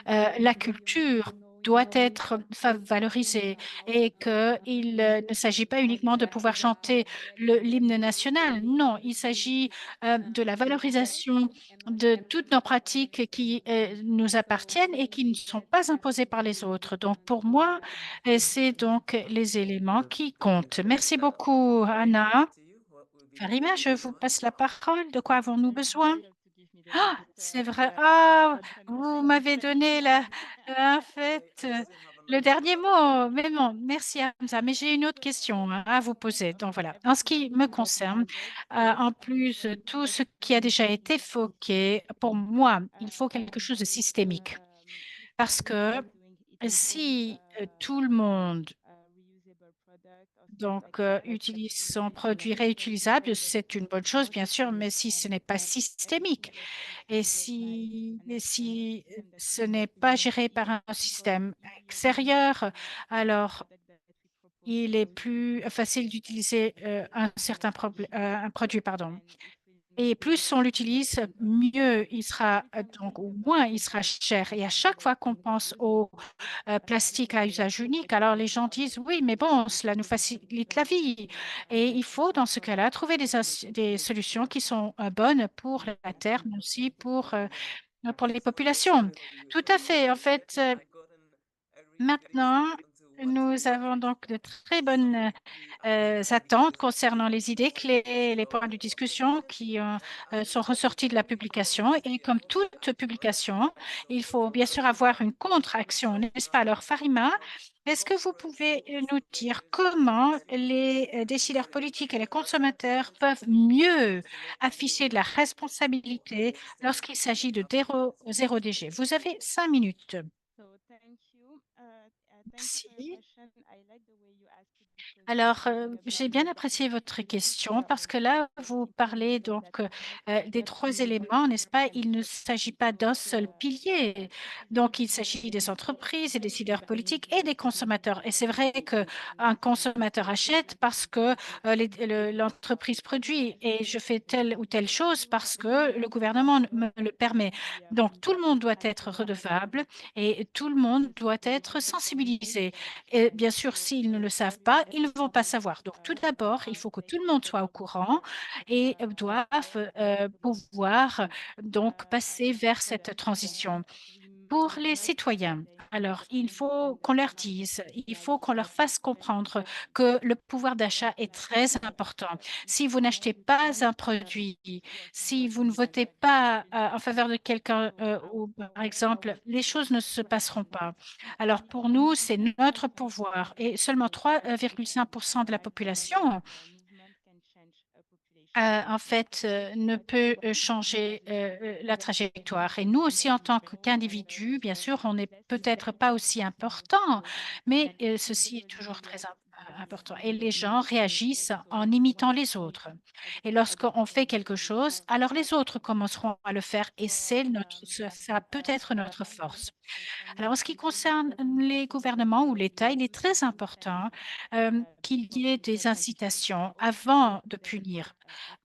la culture doit être valorisée et qu'il ne s'agit pas uniquement de pouvoir chanter l'hymne national. Non, il s'agit de la valorisation de toutes nos pratiques qui nous appartiennent et qui ne sont pas imposées par les autres. Donc, pour moi, c'est donc les éléments qui comptent. Merci beaucoup, Anna. Farima, je vous passe la parole. De quoi avons-nous besoin? Ah, c'est vrai. Ah, vous m'avez donné en fait, le dernier mot. Mais bon, merci Hamza. Mais j'ai une autre question à vous poser. Donc voilà. En ce qui me concerne, en plus de tout ce qui a déjà été évoqué, pour moi, il faut quelque chose de systémique. Parce que si tout le monde utilise son produit réutilisable, c'est une bonne chose, bien sûr, mais si ce n'est pas systémique et si ce n'est pas géré par un système extérieur, alors il est plus facile d'utiliser un produit, pardon. Et plus on l'utilise, mieux il sera, donc ou moins il sera cher. Et à chaque fois qu'on pense au plastique à usage unique, alors les gens disent oui, mais bon, cela nous facilite la vie. Et il faut dans ce cas-là trouver des solutions qui sont bonnes pour la Terre, mais aussi pour les populations. Tout à fait. En fait, maintenant, nous avons donc de très bonnes attentes concernant les idées clés et les points de discussion qui sont ressortis de la publication. Et comme toute publication, il faut bien sûr avoir une contre-action, n'est-ce pas? Alors, Farima, est-ce que vous pouvez nous dire comment les décideurs politiques et les consommateurs peuvent mieux afficher de la responsabilité lorsqu'il s'agit de zéro déchet? Vous avez 5 minutes. Merci. Alors, j'ai bien apprécié votre question parce que là, vous parlez donc des trois éléments, n'est-ce pas? Il ne s'agit pas d'un seul pilier. Donc, il s'agit des entreprises, des décideurs politiques et des consommateurs. Et c'est vrai qu'un consommateur achète parce que l'entreprise produit et je fais telle ou telle chose parce que le gouvernement me le permet. Donc, tout le monde doit être redevable et tout le monde doit être sensibilisé. Et bien sûr, s'ils ne le savent pas, ils ne vont pas savoir. Donc, tout d'abord, il faut que tout le monde soit au courant et doivent pouvoir donc passer vers cette transition. Pour les citoyens, Alors, il faut qu'on leur dise, il faut qu'on leur fasse comprendre que le pouvoir d'achat est très important. Si vous n'achetez pas un produit, si vous ne votez pas en faveur de quelqu'un, ou par exemple, les choses ne se passeront pas. Alors, pour nous, c'est notre pouvoir et seulement 3,5% de la population en fait, ne peut changer la trajectoire. Et nous aussi, en tant qu'individus, bien sûr, on n'est peut-être pas aussi important, mais ceci est toujours très important. Et les gens réagissent en imitant les autres. Et lorsqu'on fait quelque chose, alors les autres commenceront à le faire et ça peut être notre force. Alors, en ce qui concerne les gouvernements ou l'État, il est très important qu'il y ait des incitations avant de punir,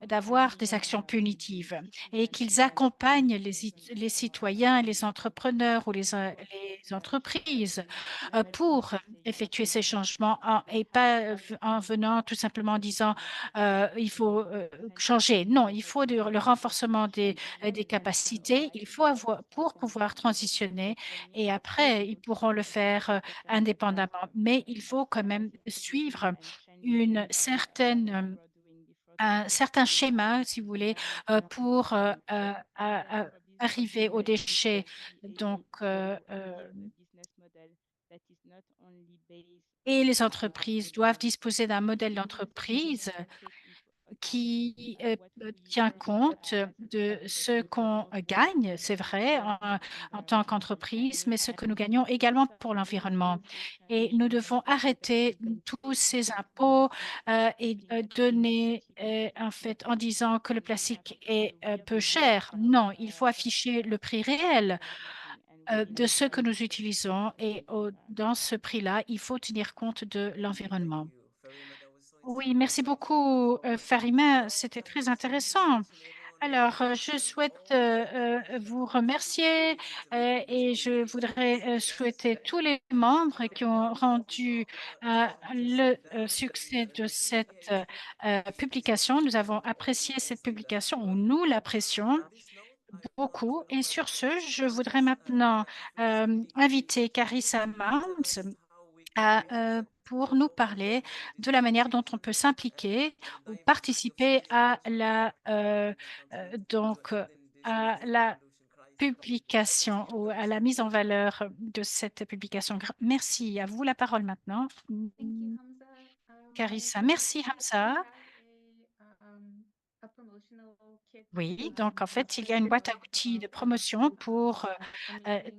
d'avoir des actions punitives et qu'ils accompagnent les citoyens, les entrepreneurs ou les entreprises pour effectuer ces changements et pas en venant tout simplement en disant il faut changer. Non, il faut le renforcement des capacités. Il faut avoir pour pouvoir transitionner et après, ils pourront le faire indépendamment. Mais il faut quand même suivre un certain schéma, si vous voulez, pour arriver aux déchets. Donc, et les entreprises doivent disposer d'un modèle d'entreprise qui tient compte de ce qu'on gagne, c'est vrai, en tant qu'entreprise, mais ce que nous gagnons également pour l'environnement. Et nous devons arrêter tous ces impôts et donner, en fait, en disant que le plastique est peu cher. Non, il faut afficher le prix réel de ce que nous utilisons et dans ce prix-là, il faut tenir compte de Thank l'environnement. you, Farima. That was so Oui, insightful. merci beaucoup, Farima. Now, C'était I très just want to intéressant. mention everyone that Alors, je we souhaite all have vous remercier contributions to making this et je conversation a voudrais success. souhaiter tous les membres qui And ont we hope rendu challenges le that we succès have de mentioned cette can publication. Nous avons apprécié cette publication, ou nous l'apprécions on this note, I would love beaucoup. to Et sur ce, je voudrais just maintenant philosophy inviter Carissa Mounts summarize how we can pour nous parler de la manière dont on peut s'impliquer ou participer donc, à la publication ou à la mise en valeur de cette publication. Merci. À vous la parole maintenant, Thank you, Hamza. I Carissa. believe Merci, that we Hamza. have a promotional kit Oui, donc en fait, il y a une boîte à provided outils de for promotion pour amazing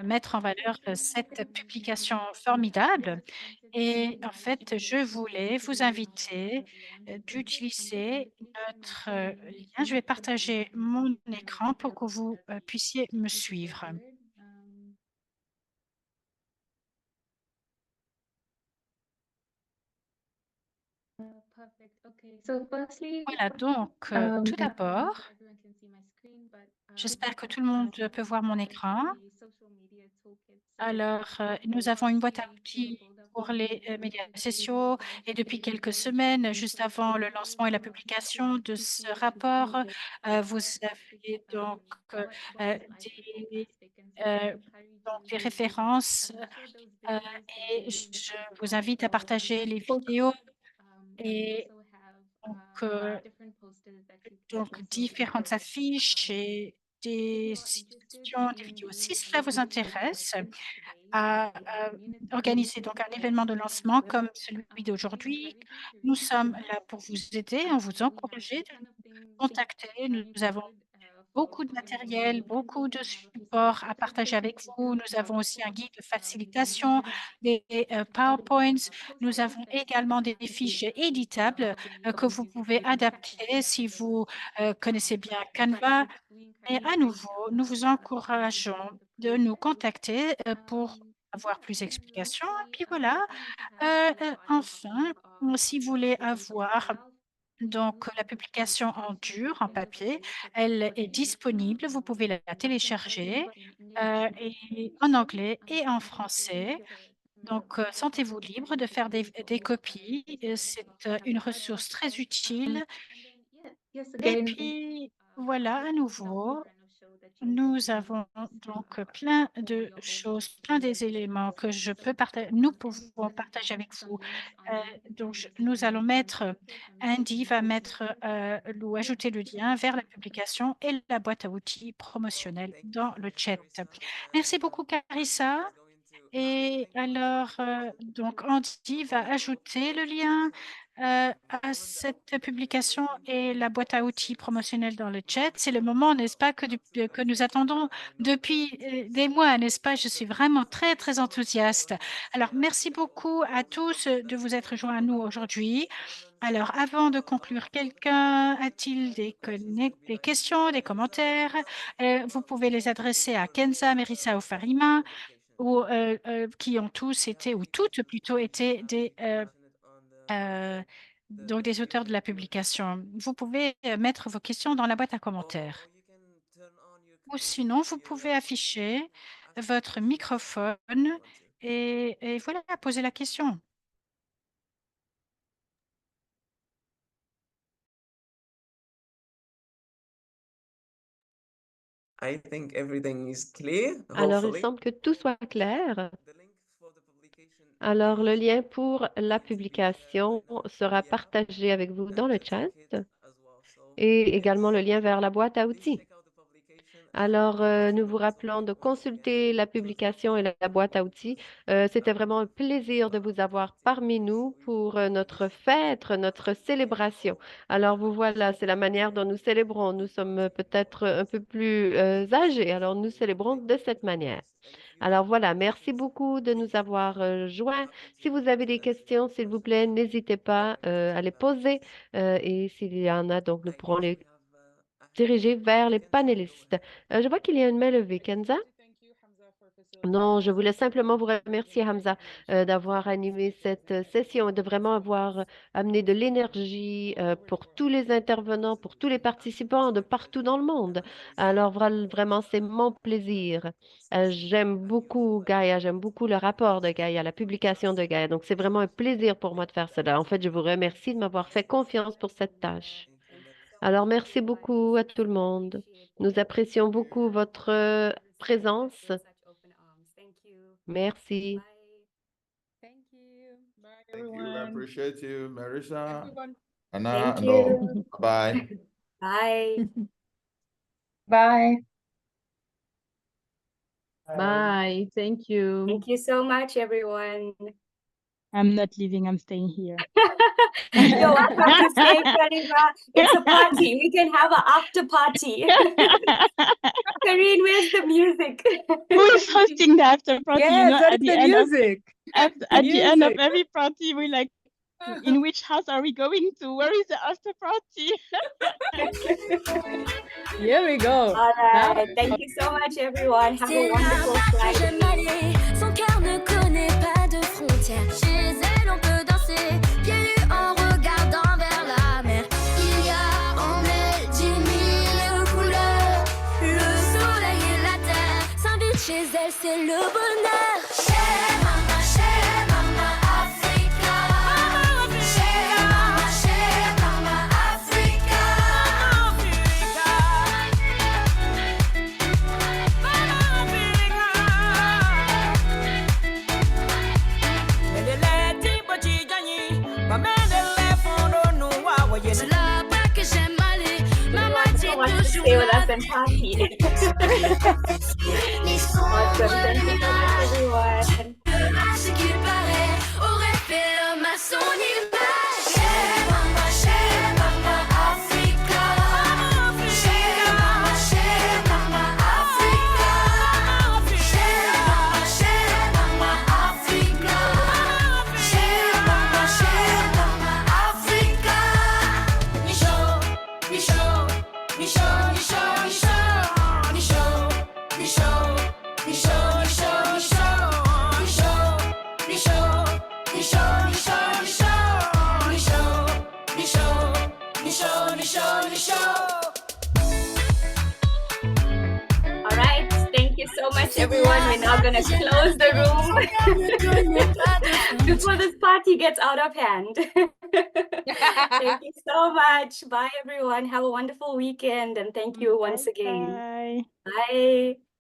mettre en valeur publications cette publication and I formidable. just wanted Et en to fait, je voulais vous inviter d'utiliser notre lien. Je vais partager mon écran pour que vous puissiez me suivre. Perfect. Okay. So firstly, Voilà, donc tout d'abord, everyone can see my screen, but j'espère que tout le monde peut voir mon écran. the social media toolkit. So Alors, nous avons une boîte à outils pour les médias sociaux et depuis quelques semaines, juste avant le lancement et la publication de ce rapport, vous avez donc des, euh, des références euh, et je vous invite à partager les vidéos et donc, différentes affiches et des citations, des vidéos. Si cela vous intéresse, à organiser donc un événement de lancement comme celui d'aujourd'hui. Nous sommes là pour vous aider, on vous encourager de nous contacter. Nous avons beaucoup de matériel, beaucoup de supports à partager avec vous. Nous avons aussi un guide de facilitation, des PowerPoints. Nous avons également des fiches éditables que vous pouvez adapter si vous connaissez bien Canva. Et à nouveau, nous vous encourageons de nous contacter pour avoir plus d'explications. Et puis voilà, enfin, si vous voulez avoir donc la publication en dur, en papier, elle est disponible. Vous pouvez la télécharger et en anglais et en français. Donc, sentez-vous libre de faire des copies. C'est une ressource très utile. And then, yes, Et again, puis, voilà, à nouveau. Nous avons donc plein de choses, plein des éléments que nous pouvons partager avec vous. Nous allons mettre, Andy va mettre ou ajouter le lien vers la publication et la boîte à outils promotionnelle dans le chat. Merci beaucoup, Carissa. Et alors, donc Andy va ajouter le lien à cette publication et la boîte à outils promotionnelle dans le chat. C'est le moment, n'est-ce pas, que nous attendons depuis des mois, n'est-ce pas? Je suis vraiment très, très enthousiaste. Alors, merci beaucoup à tous de vous être joints à nous aujourd'hui. Alors, avant de conclure, quelqu'un a-t-il des questions, des commentaires? Vous pouvez les adresser à Kenza, Merissa ou Farima, ou qui ont tous été, ou toutes plutôt, été donc des auteurs de la publication. Vous pouvez mettre vos questions dans la boîte à commentaires. Ou sinon, vous pouvez afficher votre microphone et voilà, poser la question. Alors, il semble que tout soit clair. Alors, le lien pour la publication sera partagé avec vous dans le chat et également le lien vers la boîte à outils. Alors, nous vous rappelons de consulter la publication et la boîte à outils. C'était vraiment un plaisir de vous avoir parmi nous pour notre fête, notre célébration. Alors, vous voilà, c'est la manière dont nous célébrons. Nous sommes peut-être un peu plus âgés, alors nous célébrons de cette manière. Alors voilà, merci beaucoup de nous avoir joints. Si vous avez des questions, s'il vous plaît, n'hésitez pas à les poser. Et s'il y en a, donc nous pourrons les diriger vers les panélistes. Je vois qu'il y a une main levée. Kenza? Non, je voulais simplement vous remercier, Hamza, d'avoir animé cette session et de vraiment avoir amené de l'énergie pour tous les intervenants, pour tous les participants de partout dans le monde. Alors, vraiment, c'est mon plaisir. J'aime beaucoup Gaïa, j'aime beaucoup le rapport de Gaïa, la publication de Gaïa. Donc, c'est vraiment un plaisir pour moi de faire cela. En fait, je vous remercie de m'avoir fait confiance pour cette tâche. Alors, merci beaucoup à tout le monde. Nous apprécions beaucoup votre présence. Merci. Thank you. Bye, Thank you. I everyone. appreciate you, Marissa. Everyone. Anna, Thank and all. you. Bye. Bye. Bye. Bye. Thank you. Thank you so much, everyone. I'm not leaving. I'm staying here. You're welcome to stay, Karima. It's a party. We can have an after party. Karine, where's the music? Who is hosting the after party? Yes, at that's the the end of music. at the end of Music. every party, we like, in which house are we going to? Where is the after party? Here we go. All right. Thank you so much, everyone. Have a wonderful Friday. Son cœur ne connaît pas de frontières. Chez elle, on peut danser, pieds nus en regardant vers la mer. Il y a en elle 10 000 couleurs. Le soleil et la terre s'invitent chez elle, c'est le bonheur. Chez Mama Africa. Chez Mama Africa. C'est là-bas que j'aime aller. Maman dit Who wants to toujours stay with us la and party? Les Awesome. Thank you so much, everyone. à ce qu'il paraît, aurait fait l'homme à son image. Chez Mama Africa. Chez Mama Africa. Chez Mama Africa. Chez Mama Africa. All right. Thank you so much, everyone. We're now going to close the room before this party gets out of hand. Thank you so much. Bye, everyone. Have a wonderful weekend. And thank you once again. Bye. Bye.